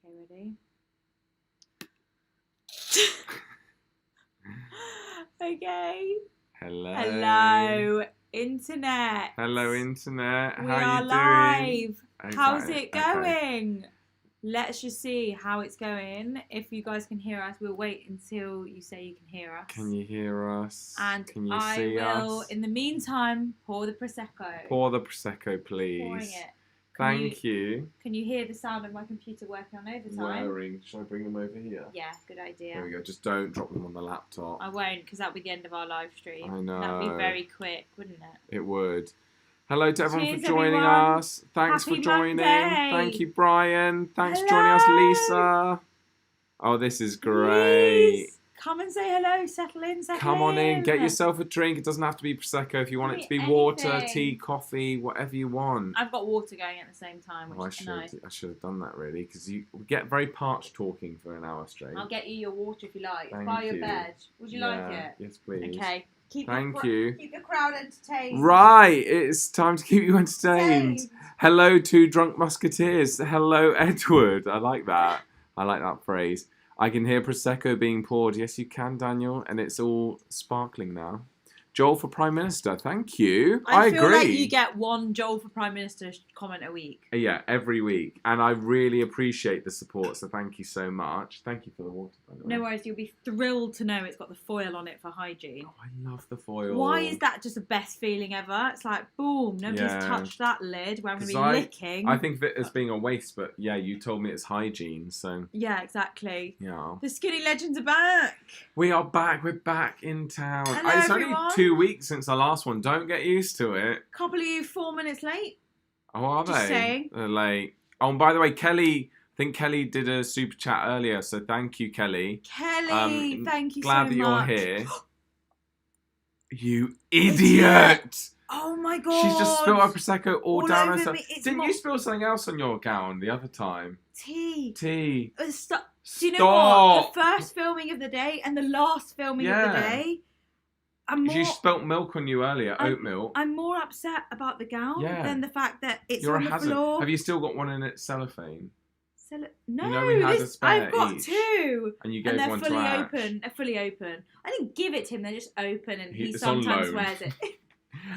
Okay, ready? Okay. Hello, internet. Hello, internet. We How are you live. doing? How's it Okay. going? Let's just see how it's going. If you guys can hear us, we'll wait until you say you can hear us. Can you hear us? And can you I see will, us? in the meantime, pour the prosecco. Pour the prosecco, please. Pouring it. Thank you. Can you hear the sound of my computer working on overtime? Should I bring them over here? Yeah, good idea. There we go. Just don't drop them on the laptop. I won't, because that'll be the end of our live stream. I know. That'd be very quick, wouldn't it? It would. Hello to everyone Cheers, for joining everyone. us. Thanks Happy for joining. Monday. Thank you, Brian. Thanks Hello. for joining us, Lisa. Oh, this is great. Please, come and say hello. Settle in. Come on in, get yourself a drink. It doesn't have to be Prosecco. If you want it to be water, anything. tea, coffee, whatever you want. I've got water going at the same time, which is nice. I should have done that really, because you get very parched talking for an hour straight. I'll get you your water if you like. Thank By your you. bed. Would you like it? Yes, please. Okay. Thank you. Keep the crowd entertained. Right, it's time to keep you entertained. Hello, two drunk musketeers. Hello, Edward. I like that. I like that phrase. I can hear Prosecco being poured. Yes, you can, Daniel. And it's all sparkling now. Joel for Prime Minister. Thank you. I feel agree. like you get one Joel for Prime Minister comment a week. Yeah, every week. And I really appreciate the support. So thank you so much. Thank you for the water, by the way. No worries. You'll be thrilled to know it's got the foil on it for hygiene. Oh, I love the foil. Why is that just the best feeling ever? It's like, boom, nobody's touched that lid where I'm going to be licking. I think of it as being a waste, but yeah, you told me it's hygiene, so... Yeah, exactly. Yeah. The Skinny Legends are back. We are back. We're back in town. Hello, It's only everyone. 2 weeks since the last one. Don't get used to it. Couple of you 4 minutes late. Oh, are Just they? saying. They're late. Oh, and by the way, I think Kelly did a super chat earlier, so thank you, Kelly. Kelly, thank you so much. Glad that you're here. You idiot! Oh my god. She's just spilled her Prosecco all down over herself. me. Didn't you spill something else on your gown the other time? Tea. Tea. Stop. Do you know what? The first filming of the day and the last filming of the day. You spilt milk on you earlier, oat milk. I'm more upset about the gown than the fact that it's on the floor. Have you still got one in its cellophane? No, you know we had a spare I've got each. 2. And you gave one to Ash. They're fully open. I didn't give it to him, they're just open and he sometimes wears it.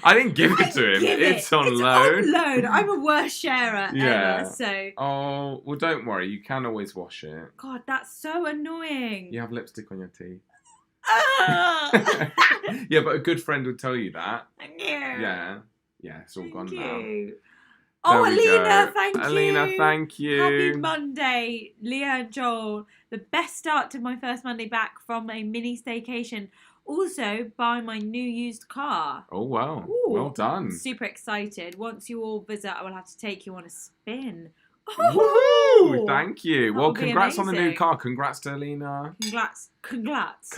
I didn't give it to him. It's on loan. On loan. I'm a worst sharer ever, so... Oh, well, don't worry. You can always wash it. God, that's so annoying. You have lipstick on your teeth. Ah! Yeah, but a good friend would tell you that. Thank you. Yeah, it's all gone now. Oh, Alina, thank you. Alina, thank you. Happy Monday, Leah and Joel. The best start to my first Monday back from a mini staycation. Also, buy my new used car. Oh, wow. Ooh, well done. I'm super excited. Once you all visit, I will have to take you on a spin. Woohoo! Thank you. That well, would be congrats on the new amazing. car. Congrats to Alina. Congrats,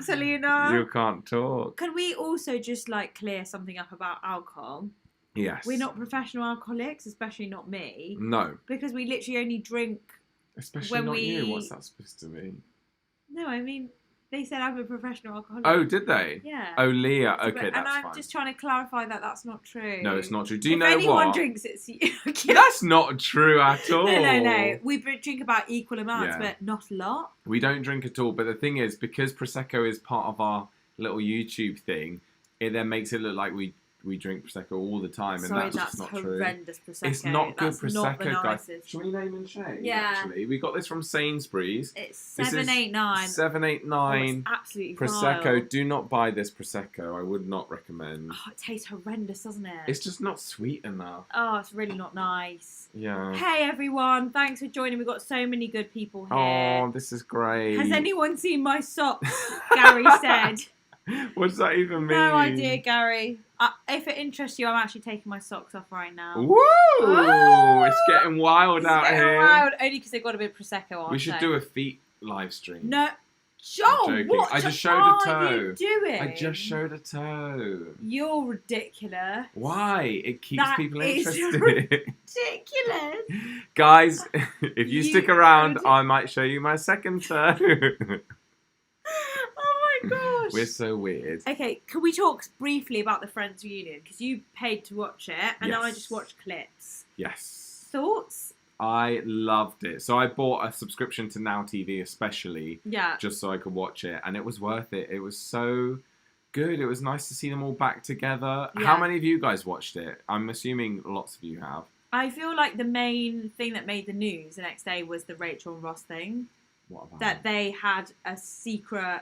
Alina. You can't talk. Can we also just clear something up about alcohol? Yes. We're not professional alcoholics, especially not me. No. Because we literally only drink. Especially not you. What's that supposed to mean? No, I mean, they said I'm a professional alcoholic. Oh, did they? Yeah. Oh, Leah. Okay, that's fine. And I'm fine. just trying to clarify that that's not true. No, it's not true. Do you know what? what? If anyone drinks, it's you. That's not true at all. No. We drink about equal amounts, but not a lot. We don't drink at all. But the thing is, because Prosecco is part of our little YouTube thing, it then makes it look like we drink Prosecco all the time, and that's just not true. Horrendous Prosecco. It's not good that's Prosecco, not guys. Shall we name and shame? Yeah. Actually, we got this from Sainsbury's. It's 789. 789. Oh, absolutely Prosecco. vile. Do not buy this Prosecco. I would not recommend. Oh, it tastes horrendous, doesn't it? It's just not sweet enough. Oh, it's really not nice. Yeah. Hey everyone, thanks for joining. We've got so many good people here. Oh, this is great. Has anyone seen my socks? Gary said. What does that even mean? No idea, Gary. If it interests you, I'm actually taking my socks off right now. Woo! Oh! It's getting wild out here. Wild, only because they've got a bit of Prosecco on. We should do a feet live stream. No. Joel, what I just showed a toe. are you doing? I just showed a toe. You're ridiculous. Why? It keeps people interested. Ridiculous. Guys, if you stick around, I might show you my second toe. Oh my gosh. We're so weird. Okay, can we talk briefly about the Friends reunion? Because you paid to watch it, and I just watched clips. Yes. Thoughts? I loved it. So I bought a subscription to Now TV especially, Yeah. just so I could watch it, and it was worth it. It was so good. It was nice to see them all back together. Yeah. How many of you guys watched it? I'm assuming lots of you have. I feel like the main thing that made the news the next day was the Rachel and Ross thing. What about that they had a secret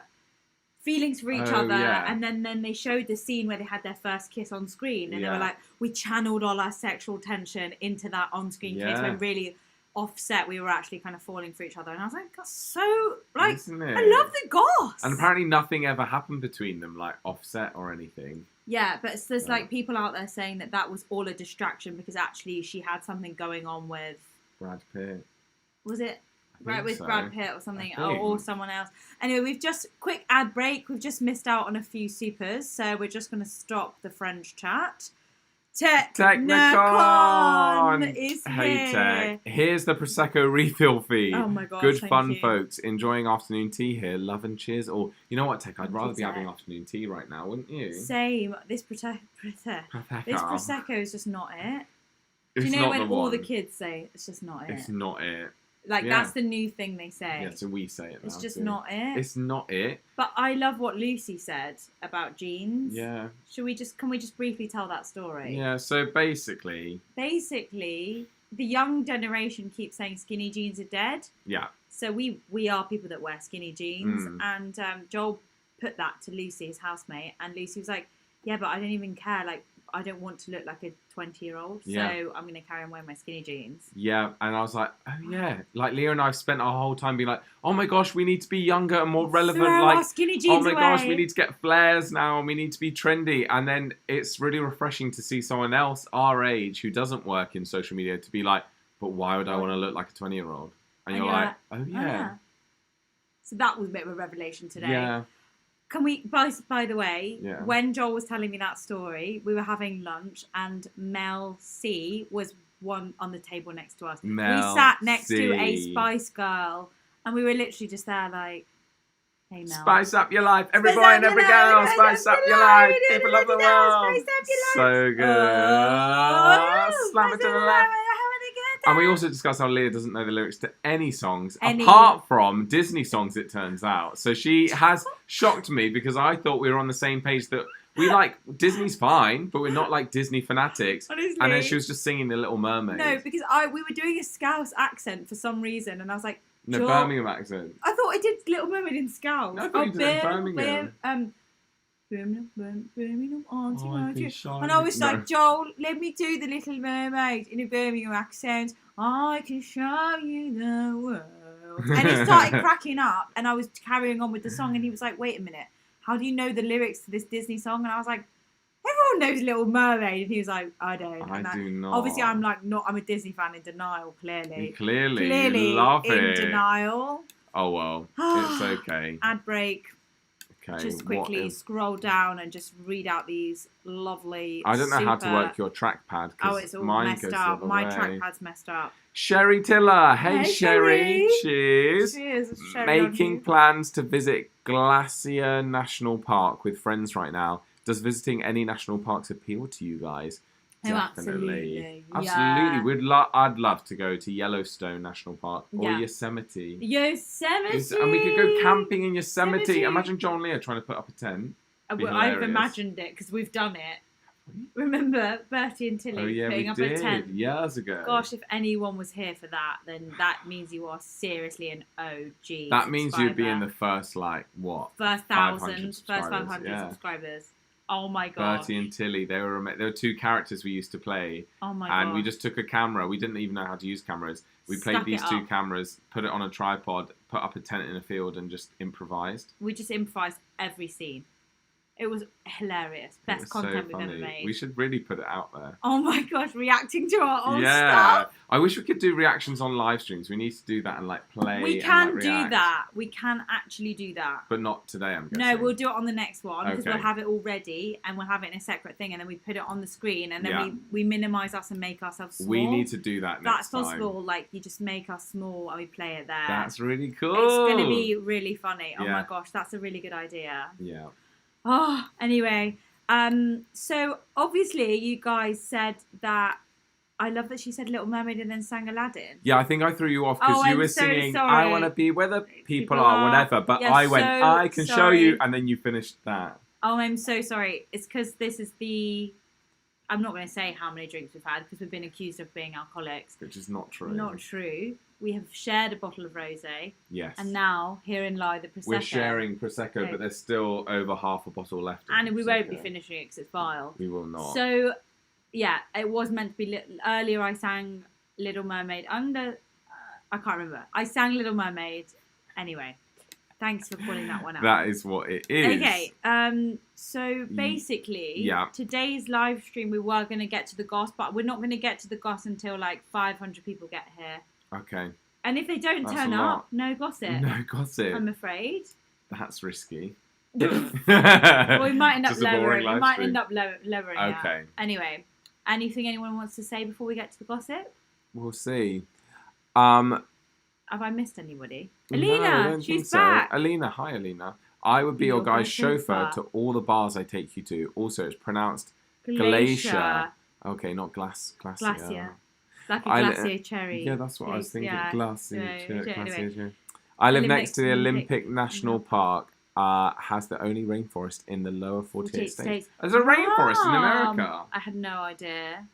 feelings for each other, yeah. and then they showed the scene where they had their first kiss on screen, and they were Yeah. like, we channeled all our sexual tension into that on-screen kiss, Yeah. when really offset we were actually kind of falling for each other. And I was like, that's so, like, Isn't it? I love the goss. And apparently nothing ever happened between them, like offset or anything. Yeah, but there's like people out there saying that was all a distraction because actually she had something going on with Brad Pitt. Was it? I think With so. Brad Pitt or something, I think. or someone else. Anyway, we've just, quick ad break, we've just missed out on a few supers, so we're just going to stop the French chat. Technicon is here. Hey Tech, here's the Prosecco refill feed. Oh my gosh, Good thank fun, you. folks. Enjoying afternoon tea here. Love and cheers. Or, you know what, Tech, I'd Thank rather you, be having Tech. afternoon tea right now, wouldn't you? Same. This Prosecco is just not it. Do you know when all the kids say it's just not it? It's not it. Like, Yeah. that's the new thing they say. Yeah, so we say it now. It's just too. not it. It's not it. But I love what Lucy said about jeans. Yeah. Can we just briefly tell that story? Yeah, so basically, Basically, the young generation keeps saying skinny jeans are dead. yeah. So we are people that wear skinny jeans. Mm. And Joel put that to Lucy, his housemate. And Lucy was like, yeah, but I don't even care. Like, I don't want to look like a 20-year-old. Yeah. So I'm going to carry on wearing my skinny jeans. Yeah, and I was like, oh yeah. Like, Leah and I spent our whole time being like, oh my gosh, we need to be younger and more relevant. Throw Like, our skinny jeans oh my away. gosh, we need to get flares now and we need to be trendy. And then it's really refreshing to see someone else our age who doesn't work in social media to be like, but why would I want to look like a 20-year-old? And you're like, oh yeah. So that was a bit of a revelation today. Yeah. Can we, by the way, Yeah. when Joel was telling me that story, we were having lunch and Mel C was one on the table next to us. Mel we sat next to a C. Spice Girl and we were literally just there like, hey Mel. Spice up your life. Every Spice boy up and every your girl. life, Spice up your life. People of the world. So good. Slam it to the left. And we also discussed how Leah doesn't know the lyrics to any songs, apart from Disney songs, it turns out. So she has shocked me because I thought we were on the same page that we like, Disney's fine, but we're not like Disney fanatics. Honestly. And then she was just singing The Little Mermaid. No, because we were doing a Scouse accent for some reason and I was like, No, Joel, Birmingham accent. I thought I did Little Mermaid in Scouse. No, I thought you did it in Birmingham. Birmingham, Auntie Oh, I Margaret. can show And I you- was No. like, Joel, let me do the Little Mermaid in a Birmingham accent. I can show you the world. And he started cracking up, and I was carrying on with the song, and he was like, wait a minute, how do you know the lyrics to this Disney song? And I was like, everyone knows Little Mermaid. And he was like, I don't. I do not. Obviously, I'm a Disney fan in denial, clearly. You clearly in love it. denial. Oh, well, it's okay. Ad break. Okay, Just quickly what is- scroll down and just read out these lovely. I don't know how to super- work your trackpad. Oh, it's all mine messed goes the up. other My way. trackpad's messed up. Sherry Tiller. Hey, Hey, Sherry. Sherry. Cheers. Cheers. Sherry on Making you. plans to visit Glacier National Park with friends right now. Does visiting any national parks appeal to you guys? Oh, absolutely. Absolutely. Yeah. I'd love to go to Yellowstone National Park or Yeah. Yosemite. Yosemite. And we could go camping in Yosemite. Yosemite. Imagine Joel Lia trying to put up a tent. Be I've hilarious. imagined it because we've done it. Remember Bertie and Tilly Oh yeah, putting we up did a tent? years ago. Gosh, if anyone was here for that, then that means you are seriously an OG. That means you'd be in the subscriber. first, like, what? first 500 1,000, first subscribers, 500 yeah. subscribers. Oh my god. Bertie and Tilly, there were two characters we used to play, Oh my and god. we just took a camera. We didn't even know how to use cameras. We played Stuck these it two up. cameras, put it on a tripod, put up a tent in a field, and just improvised. We just improvised every scene. It was hilarious. It Best was content so we've ever funny. made. We should really put it out there. Oh my gosh, reacting to our own Yeah, stuff. I wish we could do reactions on live streams. We need to do that and like play. We and, can like, do react. that. We can actually do that. But not today, I'm guessing. No, we'll do it on the next one because Okay. we'll have it all ready and we'll have it in a separate thing and then we put it on the screen and then Yeah. we minimise us and make ourselves small. We need to do that That's next possible. time. Like you just make us small and we play it there. That's really cool. It's going to be really funny. Oh Yeah. my gosh, that's a really good idea. Yeah. Oh, anyway. So obviously you guys said that I love that she said Little Mermaid and then sang Aladdin. Yeah, I think I threw you off because you I'm were so singing sorry. I Want to Be Where the People Are, whatever. But Yeah, I went, so I can show sorry. you, and then you finished that. Oh, I'm so sorry. It's because this is the... I'm not going to say how many drinks we've had because we've been accused of being alcoholics. Which is not true. Not true. We have shared a bottle of rosé. Yes. And now, herein lie the Prosecco. We're sharing Prosecco, Okay. but there's still over half a bottle left. And we won't be finishing it because it's vile. We will not. So, yeah, it was meant to be... Earlier I sang Little Mermaid under... I can't remember. I sang Little Mermaid. Anyway, thanks for calling that one out. That is what it is. Okay, so basically, today's live stream, we were going to get to the goss, but we're not going to get to the goss until like 500 people get here. Okay. And if they don't turn up, no gossip. No gossip. I'm afraid. That's risky. Well, we might end up Just a boring lowering. live We might stream. end up lowering. Okay. That. Anyway, anything anyone wants to say before we get to the gossip? We'll see. Have I missed anybody? Alina, no, I don't she's think so. back. Alina, hi Alina. I would be your guy's chauffeur to all the bars I take you to. Also, it's pronounced glacier. Okay, not glacier. Like a glacier cherry. Yeah, that's what I was thinking. Yeah. Glacier. I live next to the Olympic National Park. Has the only rainforest in the lower 48 states. There's a rainforest in America. I had no idea.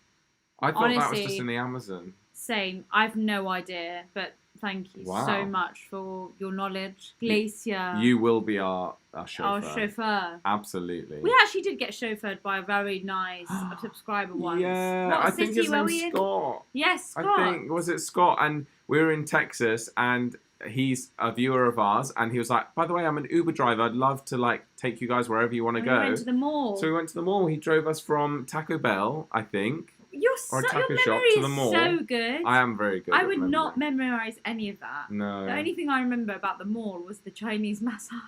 I thought that was just in the Amazon. Same. I've no idea, but thank you so much for your knowledge. Glacier. You will be our chauffeur. Our chauffeur. Absolutely. We actually did get chauffeured by a very nice subscriber once. Yeah, I think his name's Scott. Yes, Scott. I think, was it Scott? And we were in Texas, and he's a viewer of ours, and he was like, by the way, I'm an Uber driver. I'd love to like take you guys wherever you want to go. We went to the mall. So we went to the mall. He drove us from Taco Bell, I think. Your memory to the mall. Is so good. I am very good. I would not memorize any of that. No. The only thing I remember about the mall was the Chinese massage.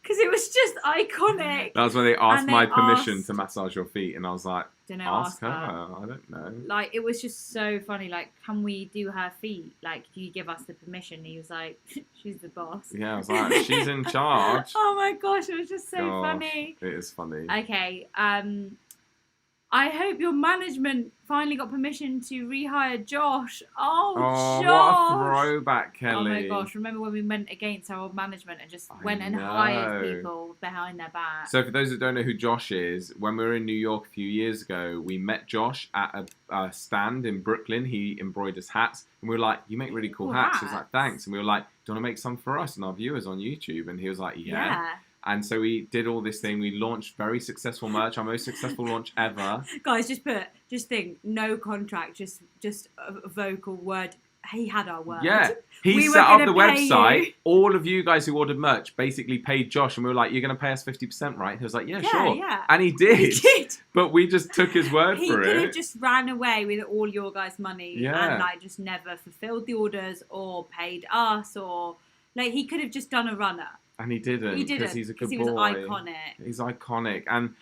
Because it was just iconic. That was when they asked my permission to massage your feet, and I was like, ask her. I don't know. Like, it was just so funny. Like, can we do her feet? Like, do you give us the permission? And he was like, she's the boss. Yeah, I was like, she's in charge. Oh my gosh, it was just so funny. It is funny. Okay, I hope your management finally got permission to rehire Josh. Oh, Josh! What a throwback, Kelly. Oh my gosh, remember when we went against our old management and just went and hired people behind their back? So for those that don't know who Josh is, when we were in New York a few years ago, we met Josh at a stand in Brooklyn. He embroiders hats. And we were like, you make really cool hats. He was like, thanks. And we were like, do you want to make some for us and our viewers on YouTube? And he was like, yeah. And so we did all this thing. We launched very successful merch, our most successful launch ever. Guys, just think, no contract, just a vocal word. He had our word. Yeah. He set up the website. All of you guys who ordered merch basically paid Josh, and we were like, you're going to pay us 50%, right? He was like, yeah, sure. Yeah. And he did. He did. But we just took his word for it. He could have just ran away with all your guys' money and like just never fulfilled the orders or paid us, or like he could have just done a runner. And he didn't. Because he's a good boy. He was iconic. He's iconic. And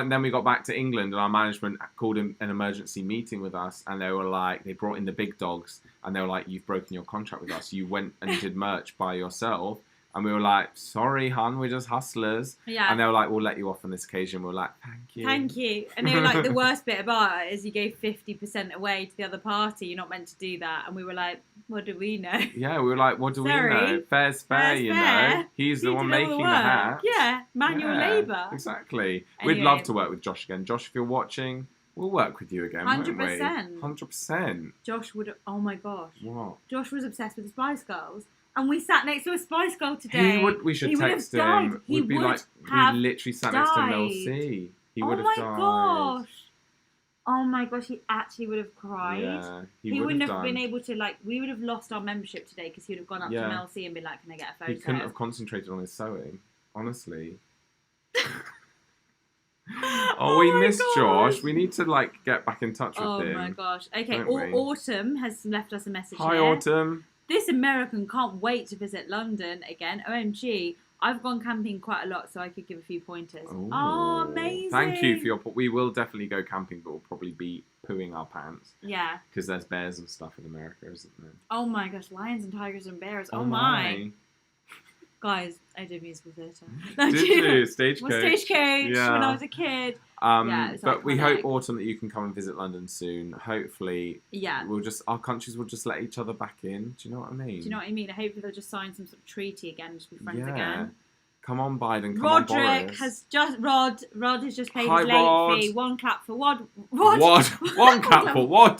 then we got back to England, and our management called an emergency meeting with us, and they were like, they brought in the big dogs, and they were like, you've broken your contract with us. You went and did merch by yourself. And we were like, sorry, hun, we're just hustlers. Yeah. And they were like, we'll let you off on this occasion. We were like, thank you. Thank you. And they were like, the worst bit about it is you gave 50% away to the other party. You're not meant to do that. And we were like, what do we know? Yeah, we were like, what do we know? Fair's fair, you know. He's the one making the hat. Yeah, manual labour. Exactly. Anyway. We'd love to work with Josh again. Josh, if you're watching, we'll work with you again, 100%. 100%. Josh would, oh my gosh. What? Josh was obsessed with the Spice Girls. And we sat next to a Spice Girl today. We should text him. He would be like, we literally sat next to Mel C. He would have died. Oh my gosh, he actually would have cried. Yeah, he wouldn't have been able to, like, we would have lost our membership today because he would have gone up to Mel C and been like, can I get a photo? He couldn't have concentrated on his sewing, honestly. We miss Josh. We need to like get back in touch with him. Oh my gosh. Okay, Autumn has left us a message Hi, here. Autumn. This American can't wait to visit London again. OMG. I've gone camping quite a lot, so I could give a few pointers. Ooh. Oh, amazing. Thank you for your... We will definitely go camping, but we'll probably be pooing our pants. Yeah. Because there's bears and stuff in America, isn't there? Oh my gosh, lions and tigers and bears. Oh my. Guys, I did musical theatre. Did you? Stagecoach. Well, Stagecoach Yeah. when I was a kid. It was but we iconic. hope, Autumn, that you can come and visit London soon. Hopefully, Yeah. our countries will just let each other back in. Do you know what I mean? Do you know what I mean? Hopefully they'll just sign some sort of treaty again, just be friends again. Come on, Biden. Come on, Boris. Rod has just paid Hi, his late Rod. fee. One clap for Wad. What? One clap for what?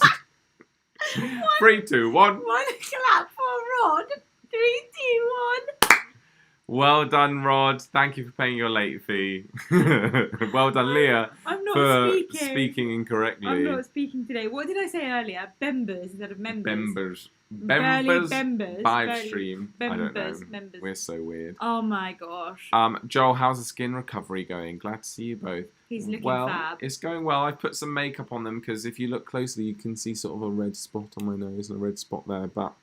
3, 2, 1. One clap for Rod. 3, 2, 1. Well done, Rod. Thank you for paying your late fee. Well done, Leah, I'm not for speaking. speaking incorrectly. I'm not speaking today. What did I say earlier? Bembers instead of members. Bembers. Bembers. Livestream. I don't know. Members. We're so weird. Oh my gosh. Joel, how's the skin recovery going? Glad to see you both. He's looking Well, fab. it's going well. I've put some makeup on them because if you look closely, you can see sort of a red spot on my nose and a red spot there. But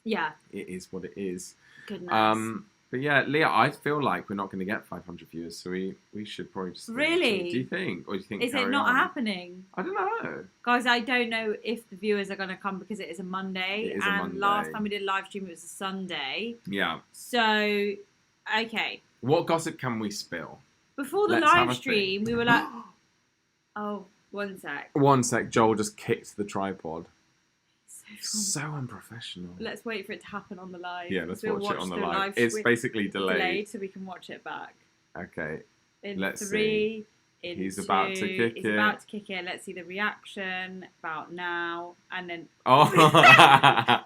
yeah, it is what it is. Goodness. But yeah, Leah, I feel like we're not going to get 500 viewers, so we should probably just... Really? Do you think? Or do you think is it not happening? I don't know. Guys, I don't know if the viewers are going to come because it is a Monday. It is a Monday. Last time we did a live stream, it was a Sunday. Yeah. So, okay. What gossip can we spill? Before the Let's have a live stream, we were like... Oh, one sec. One sec. Joel just kicked the tripod. So unprofessional. Let's wait for it to happen on the live. Yeah, let's watch it on the live. It's basically delayed. So we can watch it back. Okay. Let's 3, see. In He's 2, about to kick he's it. about to kick it. Let's see the reaction about now. And then... Oh, that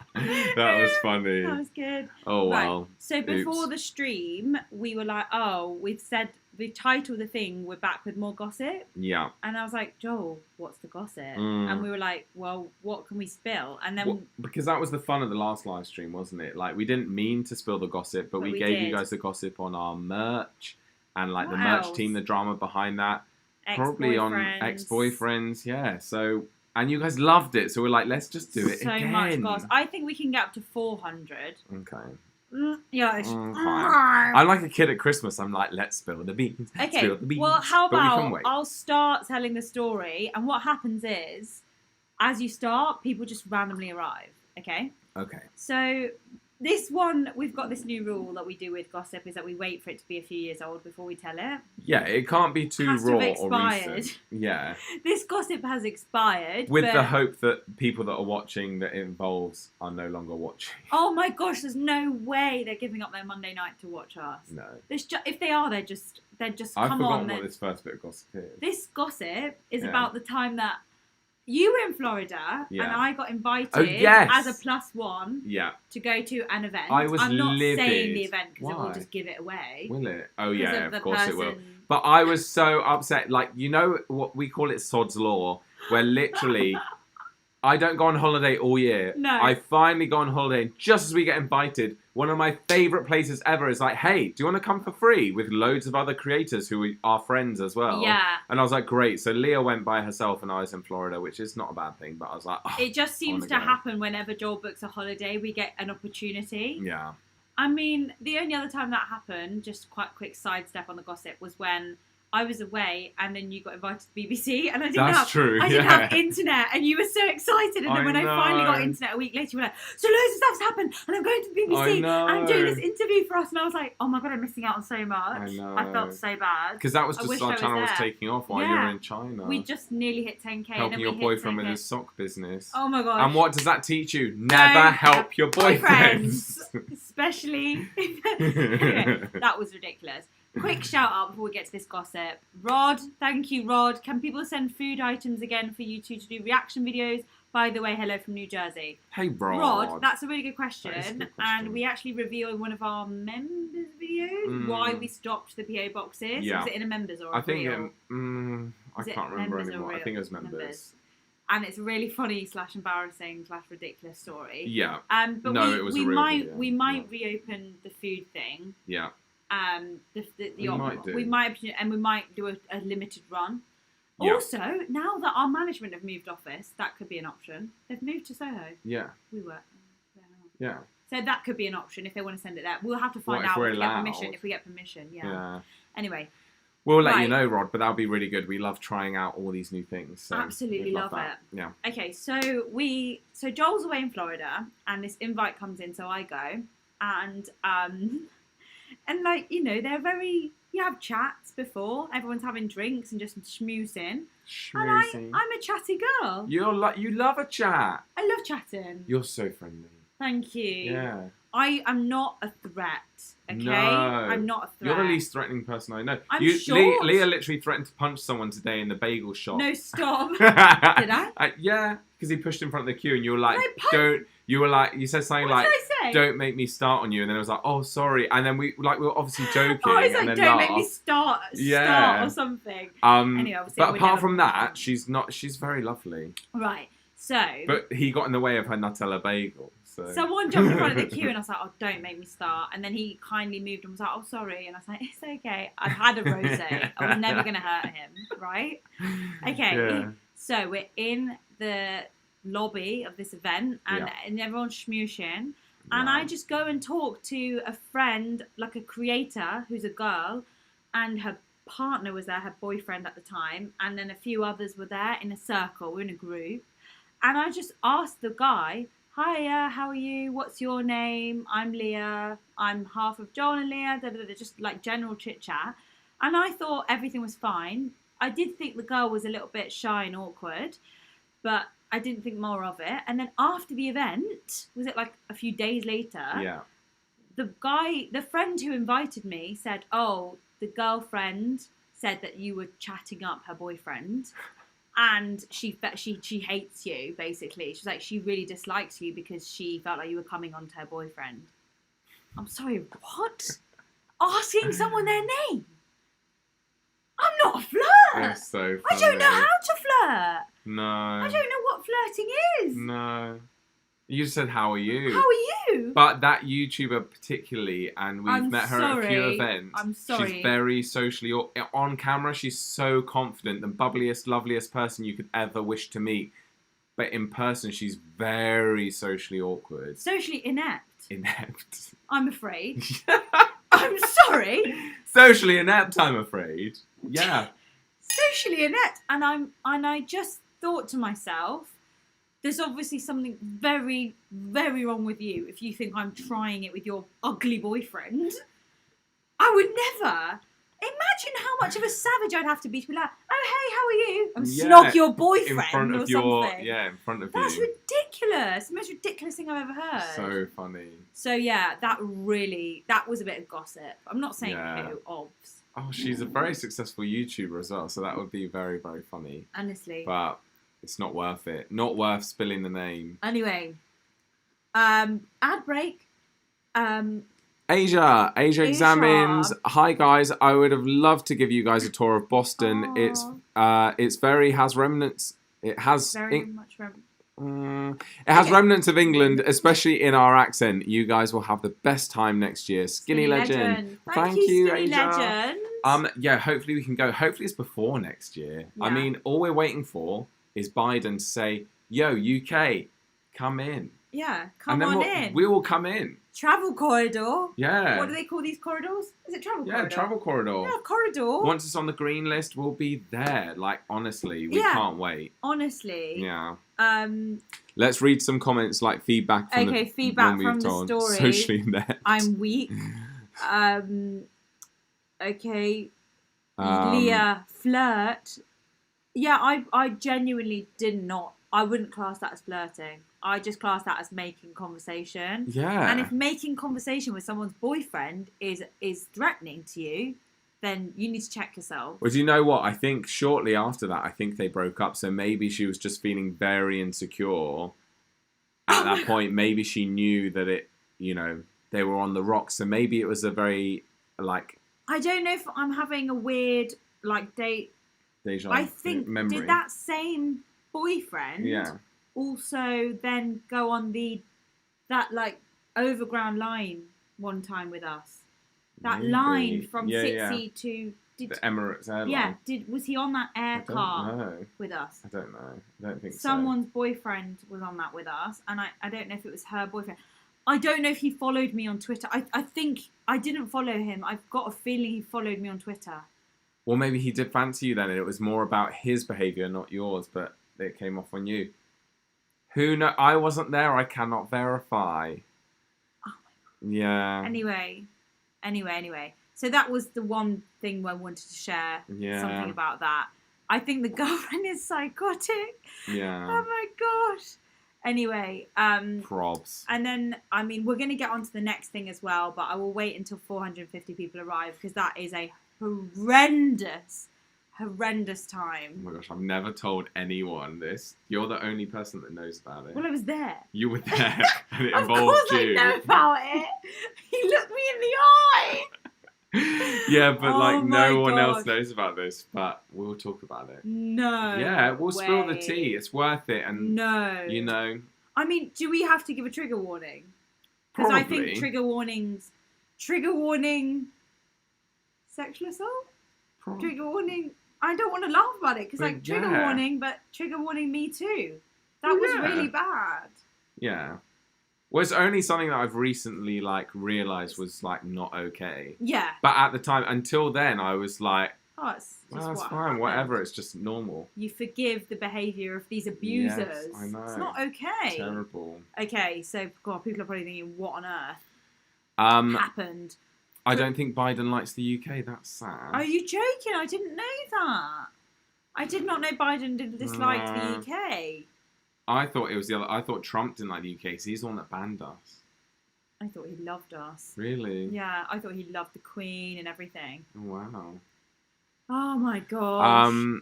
was funny. That was good. Oh, wow. Right. So before the stream, we were like, oh, we've titled the thing, we're back with more gossip. Yeah. And I was like, Joel, what's the gossip? And we were like, well, what can we spill? And then... because that was the fun of the last live stream, wasn't it? Like, we didn't mean to spill the gossip, but we gave you guys the gossip on our merch and, like, the merch team, the drama behind that. Probably on ex-boyfriends, yeah. So, and you guys loved it, so we're like, let's just do it again. So much, guys. I think we can get up to 400. Okay. Yeah. I'm like a kid at Christmas. I'm like, let's spill the beans. Okay. Spill the beans. Well, how about I'll start telling the story, and what happens is, as you start, people just randomly arrive. Okay. Okay. So this one, we've got this new rule that we do with gossip is that we wait for it to be a few years old before we tell it. Yeah, it can't be too raw or recent. Yeah. This gossip has expired. With the hope that people that are watching that it involves are no longer watching. Oh my gosh, there's no way they're giving up their Monday night to watch us. No. If they are, they're just I've come on. forgotten what this first bit of gossip is. This gossip is about the time that you were in Florida and I got invited as a +1 to go to an event. I'm not saying the event because it will just give it away. Will it? Oh yeah, of course it will. But I was so upset. Like, you know what we call it, sod's law, where literally I don't go on holiday all year. No. I finally go on holiday, and just as we get invited, one of my favourite places ever is like, hey, do you want to come for free? With loads of other creators who are friends as well. Yeah. And I was like, great. So Leah went by herself and I was in Florida, which is not a bad thing. But I was like, oh, it just seems to happen whenever Joel books a holiday, we get an opportunity. Yeah. I mean, the only other time that happened, just quite a quick sidestep on the gossip, was when I was away and then you got invited to the BBC and I didn't have internet and you were so excited, and then when I finally got internet a week later, you were like, so loads of stuff's happened and I'm going to the BBC and I'm doing this interview for us, and I was like, oh my god, I'm missing out on so much. I felt so bad. Because that was just our channel was taking off while you were in China. We just nearly hit 10k. Helping your boyfriend with his sock business. Oh my god. And what does that teach you? Never help your boyfriends. Especially anyway, that was ridiculous. Quick shout out before we get to this gossip. Rod, thank you, Rod. Can people send food items again for you two to do reaction videos? By the way, hello from New Jersey. Hey, Rod, that's a really good question. And we actually reveal in one of our members videos why we stopped the PO boxes. Yeah. Was it in a members or I think I can't remember anymore. I think it was members. And it's a really funny / embarrassing / ridiculous story. Yeah. But it was we might reopen the food thing. Yeah. We might do a limited run. Yeah. Also, now that our management have moved office, that could be an option. They've moved to Soho. Yeah. We were. Yeah. So that could be an option if they want to send it there. We'll have to find out if we get permission. Yeah. Anyway. We'll let you know, Rod, but that'll be really good. We love trying out all these new things. So absolutely love it. Yeah. Okay, so Joel's away in Florida, and this invite comes in, so I go, and And like, you know, they're very, you have chats before, everyone's having drinks and just schmoozing. Schmoozing. And I'm a chatty girl. You love a chat. I love chatting. You're so friendly. Thank you. Yeah. I am not a threat, okay? No. I'm not a threat. You're the least threatening person I know. I'm short. Leah literally threatened to punch someone today in the bagel shop. No, stop. Did I? Yeah, because he pushed in front of the queue and you were like, Did you said something what like, did I say? don't make me start on you. And then it was like, oh, sorry. And then we were obviously joking. Oh, I was and like, then don't laughed. make me start Yeah. or something. Anyway, obviously, but apart from that, she's very lovely. Right, so. But he got in the way of her Nutella bagel. So. Someone jumped in front of the queue and I was like, oh, don't make me start. And then he kindly moved and was like, oh, sorry. And I was like, it's okay. I've had a rosé. I was never going to hurt him, right? Okay, Yeah. So we're in the lobby of this event and everyone's schmooshing. And Yeah. I just go and talk to a friend, like a creator who's a girl, and her partner was there, her boyfriend at the time, and then a few others were there in a circle. We're in a group. And I just asked the guy, hiya, how are you? What's your name? I'm Leah. I'm half of Joel and Lia. Just like general chit chat. And I thought everything was fine. I did think the girl was a little bit shy and awkward, but I didn't think more of it. And then after the event, was it like a few days later? Yeah. The friend who invited me said, oh, the girlfriend said that you were chatting up her boyfriend. And she hates you, basically. She's like, she really dislikes you because she felt like you were coming on to her boyfriend. I'm sorry, what? Asking someone their name? I'm not a flirt. That's so funny. I don't know how to flirt. No. I don't know what flirting is. No. You just said, how are you? How are you? But that YouTuber particularly, and we've met her at a few events. I'm sorry. She's very socially... On camera, she's so confident. The bubbliest, loveliest person you could ever wish to meet. But in person, she's very socially awkward. Socially inept. Inept. I'm afraid. I'm sorry. Socially inept, I'm afraid. Yeah. Socially inept. And I just thought to myself, there's obviously something very, very wrong with you if you think I'm trying it with your ugly boyfriend. I would never. Imagine how much of a savage I'd have to be like, oh, hey, how are you? And snog your boyfriend or something. Yeah, in front of That's you. ridiculous. The most ridiculous thing I've ever heard. So funny. So, yeah, that was a bit of gossip. I'm not saying who, obvs. Oh, she's a very successful YouTuber as well, so that would be very, very funny. Honestly. But it's not worth it. Not worth spilling the name. Anyway, ad break. Asia Examines. Hi guys, I would have loved to give you guys a tour of Boston. Aww. It's has remnants. It has Very much remnants. it has remnants of England, especially in our accent. You guys will have the best time next year. Skinny Legend. Thank you, Skinny Asia. Legend. Yeah, hopefully we can go. Hopefully it's before next year. Yeah. I mean, all we're waiting for is Biden to say, "Yo, UK, come in." Yeah, come on in. We will come in. Travel corridor. Yeah. What do they call these corridors? Is it travel corridor? Yeah, travel corridor. Yeah, corridor. Once it's on the green list, we'll be there. Like, honestly, we can't wait. Honestly. Yeah. Let's read some comments, like feedback from feedback from the story. Socially inept. I'm weak. Okay. Leah, flirt. Yeah, I genuinely did not. I wouldn't class that as flirting. I just class that as making conversation. Yeah. And if making conversation with someone's boyfriend is threatening to you, then you need to check yourself. Well, do you know what? I think shortly after that, I think they broke up. So maybe she was just feeling very insecure at that point. Maybe she knew that they were on the rocks. So maybe it was a very, like... I don't know if I'm having a weird, like, deja I think, memory. did that same boyfriend also then go on that like overground line one time with us? That line from Sitsi to the Emirates airline. Yeah, was he on that air car with us? I don't know. I don't think Someone's boyfriend was on that with us, and I don't know if it was her boyfriend. I don't know if he followed me on Twitter. I think I didn't follow him. I've got a feeling he followed me on Twitter. Well, maybe he did fancy you then, and it was more about his behaviour, not yours, but it came off on you. Who knows? I wasn't there. I cannot verify. Oh my God. Yeah. Anyway, Anyway. So that was the one thing I wanted to share. Yeah. Something about that. I think the girlfriend is psychotic. Yeah. Oh my gosh. Anyway, Probs. and then, I mean, we're going to get on to the next thing as well, but I will wait until 450 people arrive because that is a horrendous time. Oh my gosh, I've never told anyone this. You're the only person that knows about it. Well, I was there. You were there, and it Of involved course you. I know about it. He looked me in the eye. Yeah, but Oh my no one else gosh. knows about this, but we'll talk about it. No. Yeah, we'll spill the way. tea. It's worth it, and No. you know, I mean, do we have to give a trigger warning? Because I think trigger warning, sexual assault? Trigger warning, I don't want to laugh about it because like trigger warning, but trigger warning me too. That was really bad. Yeah. Well, it's only something that I've recently realised was not okay. Yeah. But at the time, until then, I was like, oh, it's just well, it's fine, happened. whatever. It's just normal. You forgive the behaviour of these abusers. Yes, I know. It's not okay. Terrible. Okay, so God, people are probably thinking, what on earth happened? I don't think Biden likes the UK. That's sad. Are you joking? I didn't know that. I did not know Biden didn't dislike the UK. I thought it was the other. I thought Trump didn't like the UK because he's the one that banned us. I thought he loved us. Really? Yeah, I thought he loved the Queen and everything. Oh, wow. Oh my gosh.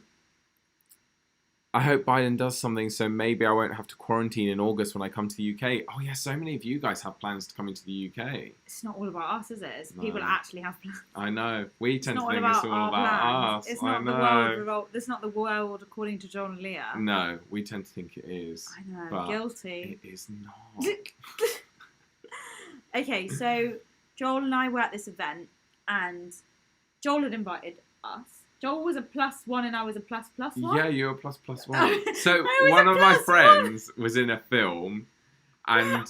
I hope Biden does something so maybe I won't have to quarantine in August when I come to the UK. Oh yeah, so many of you guys have plans to come into the UK. It's not all about us, is it? It's No. people that actually have plans. I know. We tend to think It's it's all about us. It's not the world. It's not the world according to Joel Lia. No, we tend to think it is. I know. But Guilty. it is not. Okay, so Joel and I were at this event, and Joel had invited us. Joel was a +1 and I was a ++1. Yeah, you're a ++1. So one of my friends was in a film, and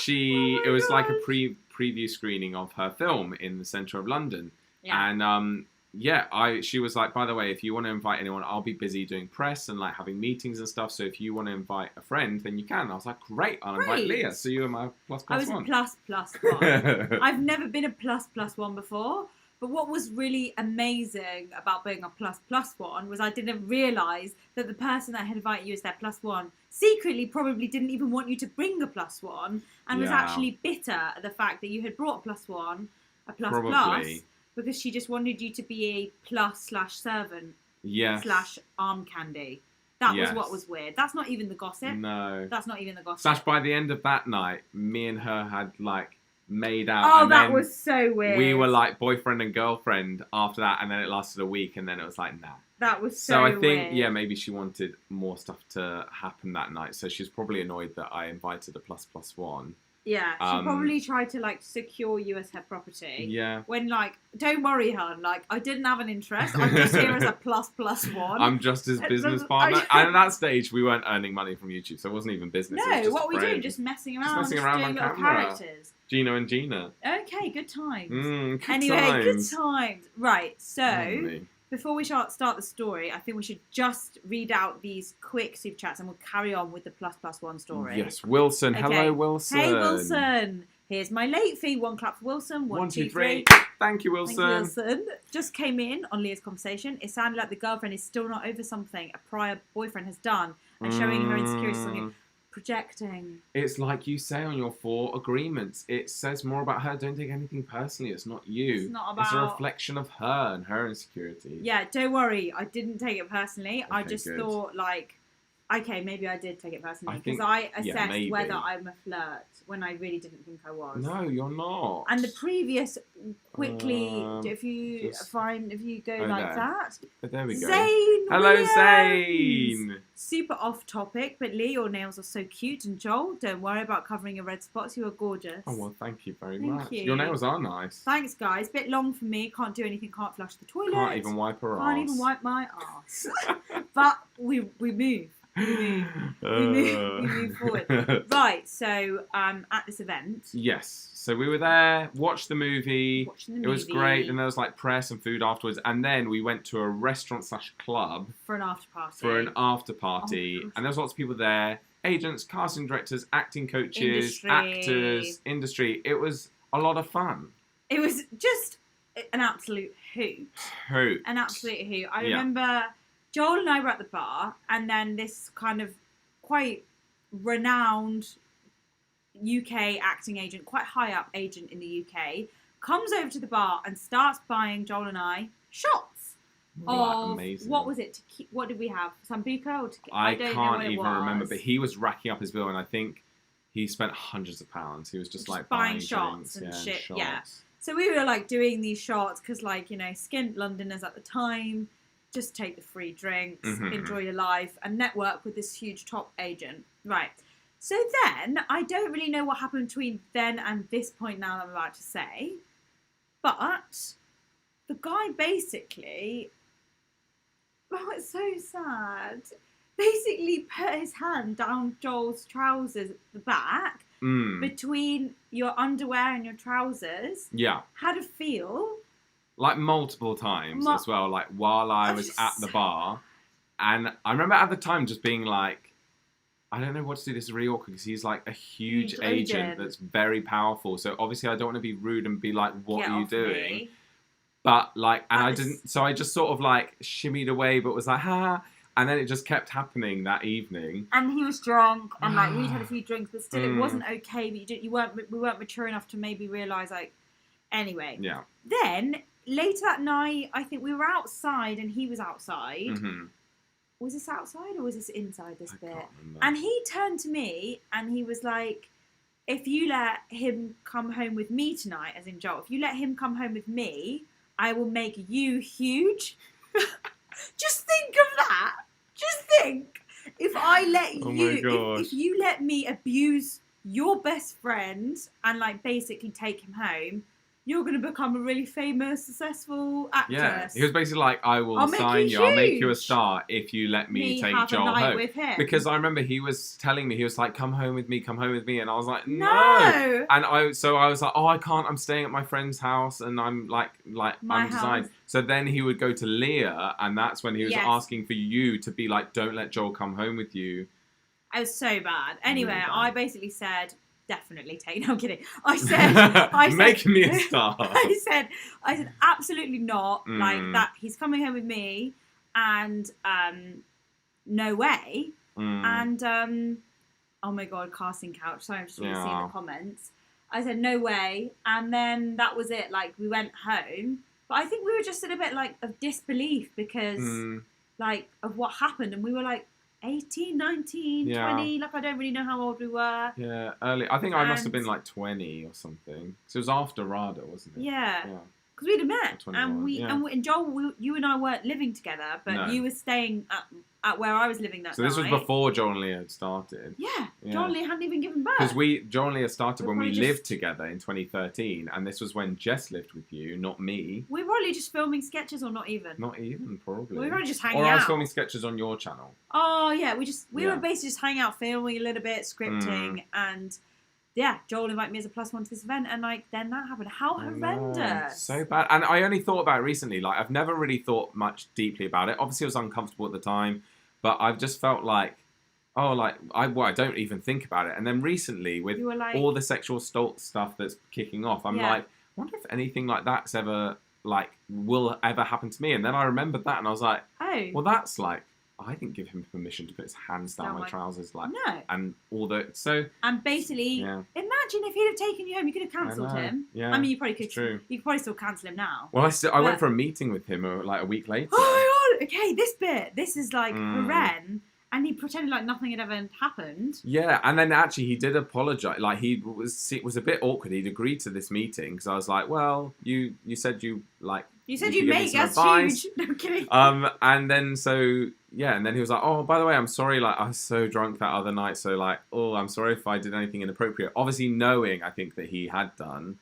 it was like a preview screening of her film in the centre of London. Yeah. And she was like, by the way, if you want to invite anyone, I'll be busy doing press and having meetings and stuff. So if you want to invite a friend, then you can. I was like, great, I'll invite Leah. So you were my ++1. I was a ++1. I've never been a ++1 before. But what was really amazing about being a ++1 was I didn't realise that the person that had invited you as their +1 secretly probably didn't even want you to bring a +1 and was actually bitter at the fact that you had brought a +1, a ++, Probably. because she just wanted you to be a +/servant / arm candy. That was what was weird. That's not even the gossip. No. That's not even the gossip. / by the end of that night, me and her had made out. Oh, and that then was so weird. We were boyfriend and girlfriend after that, and then it lasted a week, and then it was nah. That was so I think, weird. maybe she wanted more stuff to happen that night, so she's probably annoyed that I invited a ++1. Yeah, she probably tried to secure you as her property. Yeah. When don't worry, hon. I didn't have an interest. I'm just here as a ++1. I'm just his business partner. And at that stage, we weren't earning money from YouTube, so it wasn't even business. No, it was just what we friends. do, just messing around, just messing around doing on little camera. characters. Gino and Gina. Okay, good times. Good anyway, times. good times. Right, so Lovely. before we start the story, I think we should just read out these quick super chats, and we'll carry on with the ++1 story. Yes, Wilson. Okay. Hello, Wilson. Hey, Wilson. Here's my late fee. 1 clap for Wilson. 1, 2, 3. Thank you, Wilson. Thank you, Wilson. Just came in on Leah's conversation. It sounded like the girlfriend is still not over something a prior boyfriend has done and showing her insecurities on you. Projecting. It's like you say on your 4 agreements. It says more about her. Don't take anything personally. It's not you. It's not about... It's a reflection of her and her insecurities. Yeah, don't worry. I didn't take it personally. I Okay, just good. thought okay, maybe I did take it personally I think- because I assessed maybe. whether I'm a flirt when I really didn't think I was. No, you're not. And the previous, quickly, if you just- go Oh, like there. that. But there we go. Zane Hello, Williams! Zane. Super off topic, but Lee, your nails are so cute. And Joel, don't worry about covering your red spots. You are gorgeous. Oh, well, thank you very Thank much. you. Your nails are nice. Thanks, guys. Bit long for me. Can't do anything. Can't flush the toilet. Can't even wipe her Can't ass. even wipe my ass. But we move. We move forward. Right, so at this event. Yes. So we were there, watched the movie. Watching the It was great. And there was press and food afterwards. And then we went to a restaurant/club. For an after party. For an after party. Oh, And there was lots of people there. Agents, casting directors, acting coaches, Industry. actors, industry. It was a lot of fun. It was just an absolute hoot. An absolute hoot. I remember Joel and I were at the bar, and then this kind of quite renowned UK acting agent, quite high up agent in the UK, comes over to the bar and starts buying Joel and I shots. Amazing. What was it? What did we have? Sambuca or tequila? I can't even remember, but he was racking up his bill, and I think he spent hundreds of pounds. He was just like buying shots drinks, and shit. shots. Yeah. So we were like doing these shots because, like, you know, skint Londoners at the time, just take the free drinks, enjoy your life, and network with this huge top agent. Right. So then, I don't really know what happened between then and this point now that I'm about to say, but the guy basically, oh, it's so sad, basically put his hand down Joel's trousers at the back, between your underwear and your trousers. Yeah. Had a feel. Like multiple times as well, like while I was at the bar. And I remember at the time just being like, I don't know what to do. This is really awkward because he's like a huge agent that's very powerful. So obviously I don't want to be rude and be like, what are you doing? Me. But like, and I didn't, so I just sort of like shimmied away, but was like, ha. And then it just kept happening that evening. And he was drunk, and like we'd had a few drinks, but still it wasn't okay. But we weren't mature enough to maybe realise, like, anyway. Yeah. Then later that night, I think we were outside and he was outside. Was this outside or was this inside this bit? And he turned to me and he was like, if you let him come home with me tonight, as in Joel, if you let him come home with me, I will make you huge. Just think of that. Just think. If I let if you let me abuse your best friend and like basically take him home, you're going to become a really famous, successful actress. Yeah, he was basically like, I will sign you, I'll make you a star if you let me take Joel home. With him. Because I remember he was telling me, he was like, come home with me, and I was like, no. And I was like, oh, I can't, I'm staying at my friend's house, and I'm like I'm designed. So then he would go to Lia, and that's when he was asking for you to be like, don't let Joel come home with you. It was so bad. Anyway, really bad. I basically said, definitely take. No, I'm kidding. I said, make me a star. I said, absolutely not. Like that, he's coming home with me, and no way. And oh my god, casting couch. Sorry, I'm just really seeing the comments. I said no way, and then that was it. Like we went home, but I think we were just in a bit like of disbelief because like of what happened, and we were like 18, 19, 20, like I don't really know how old we were. Yeah, early. I think I must have been like 20 or something. So it was after RADA, wasn't it? Yeah. Because we'd have met. And Joel, you and I weren't living together, but you were staying at where I was living that night. So this was before Joel and Lia had started. Yeah. Joel and Lia hadn't even given birth. Because Joel and Lia started when we lived together in 2013, and this was when Jess lived with you, not me. We were probably just filming sketches, or not even. Not even, probably. We were probably just hanging out. Or I was filming sketches on your channel. Oh, yeah. We were basically just hanging out, filming a little bit, scripting, and yeah, Joel invited me as a +1 to this event, and like then that happened. How horrendous! So bad. And I only thought about it recently. Like I've never really thought much deeply about it. Obviously, it was uncomfortable at the time, but I've just felt like, I don't even think about it. And then recently, with all the sexual stuff that's kicking off, I'm like, I wonder if anything like that's ever will ever happen to me. And then I remembered that, and I was like, oh, well, that's like. I didn't give him permission to put his hands down my trousers, and all the And basically, imagine if he'd have taken you home, you could have cancelled him. Yeah, I mean, you probably could. True. You could probably still cancel him now. Well, I went for a meeting with him like a week later. Oh my god! Okay, this is like horrendous. And he pretended like nothing had ever happened. Yeah, and then actually he did apologise. Like it was a bit awkward. He'd agreed to this meeting because I was like, well, you said you like. You said you'd make us huge. No, I'm kidding. And then and then he was like, oh, by the way, I'm sorry. Like I was so drunk that other night. So like, oh, I'm sorry if I did anything inappropriate. Obviously knowing, I think that he had done,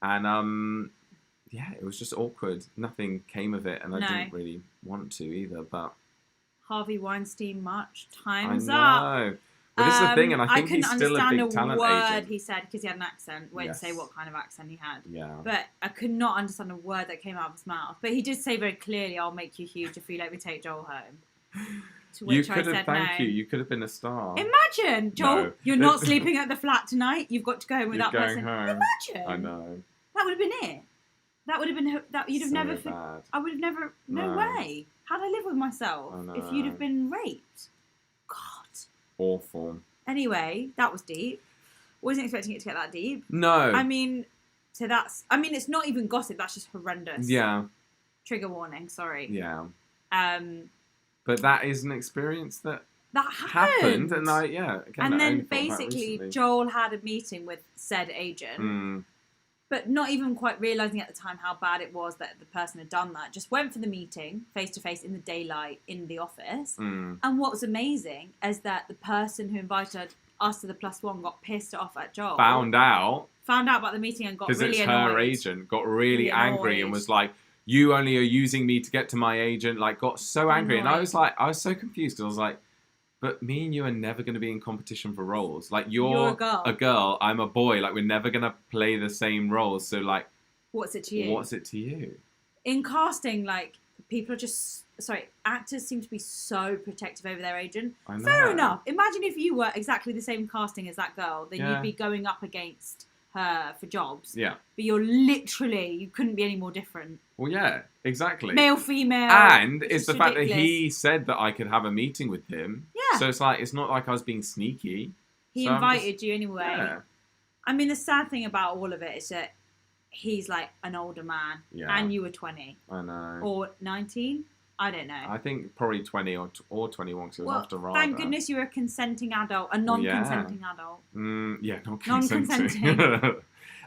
and it was just awkward. Nothing came of it, and I didn't really want to either. But Harvey Weinstein much. Time's up. I know. But this is the thing, and I think he's still a big talent agent. I couldn't understand a word he said because he had an accent. Won't say what kind of accent he had. Yeah. But I could not understand a word that came out of his mouth. But he did say very clearly, "I'll make you huge if you let me take Joel home." To which I said no. You could have been a star. Imagine, Joel, you're not sleeping at the flat tonight. You've got to go home with that person. Home. Imagine. I know. That would have been it. That would have been that you'd have So never. bad. I would have never. No No. way. How'd I live with myself I if you'd know. have been raped? God. Awful. Anyway, that was deep. Wasn't expecting it to get that deep. No. I mean, so that's. I mean, it's not even gossip. That's just horrendous. Yeah. Trigger warning. Sorry. Yeah. But that is an experience that happened. and again, and I then only thought about it basically recently. Joel had a meeting with said agent, but not even quite realising at the time how bad it was that the person had done that. Just went for the meeting face to face in the daylight in the office. And what was amazing is that the person who invited us to the +1 got pissed off at Joel. Found out about the meeting and got really annoyed. Because it's her agent, got really angry and was like, you only are using me to get to my agent, like got so angry. And I was so confused because I was like, but me and you are never going to be in competition for roles. Like you're a girl, I'm a boy. Like we're never going to play the same roles. So like, what's it to you? What's it to you? In casting, like people are just, actors seem to be so protective over their agent. I know. Fair enough. Imagine if you were exactly the same casting as that girl, then you'd be going up against her for jobs. Yeah. But you couldn't be any more different. Well, yeah, exactly. Male, female. And it's the fact that he said that I could have a meeting with him. Yeah. So it's like, it's not like I was being sneaky. He invited you anyway. Yeah. I mean, the sad thing about all of it is that he's like an older man. Yeah. And you were 20. I know. Or 19? I don't know. I think probably 20 or 21 because it was after Rada. Thank goodness you were a consenting adult, a non-consenting adult. Yeah, non-consenting.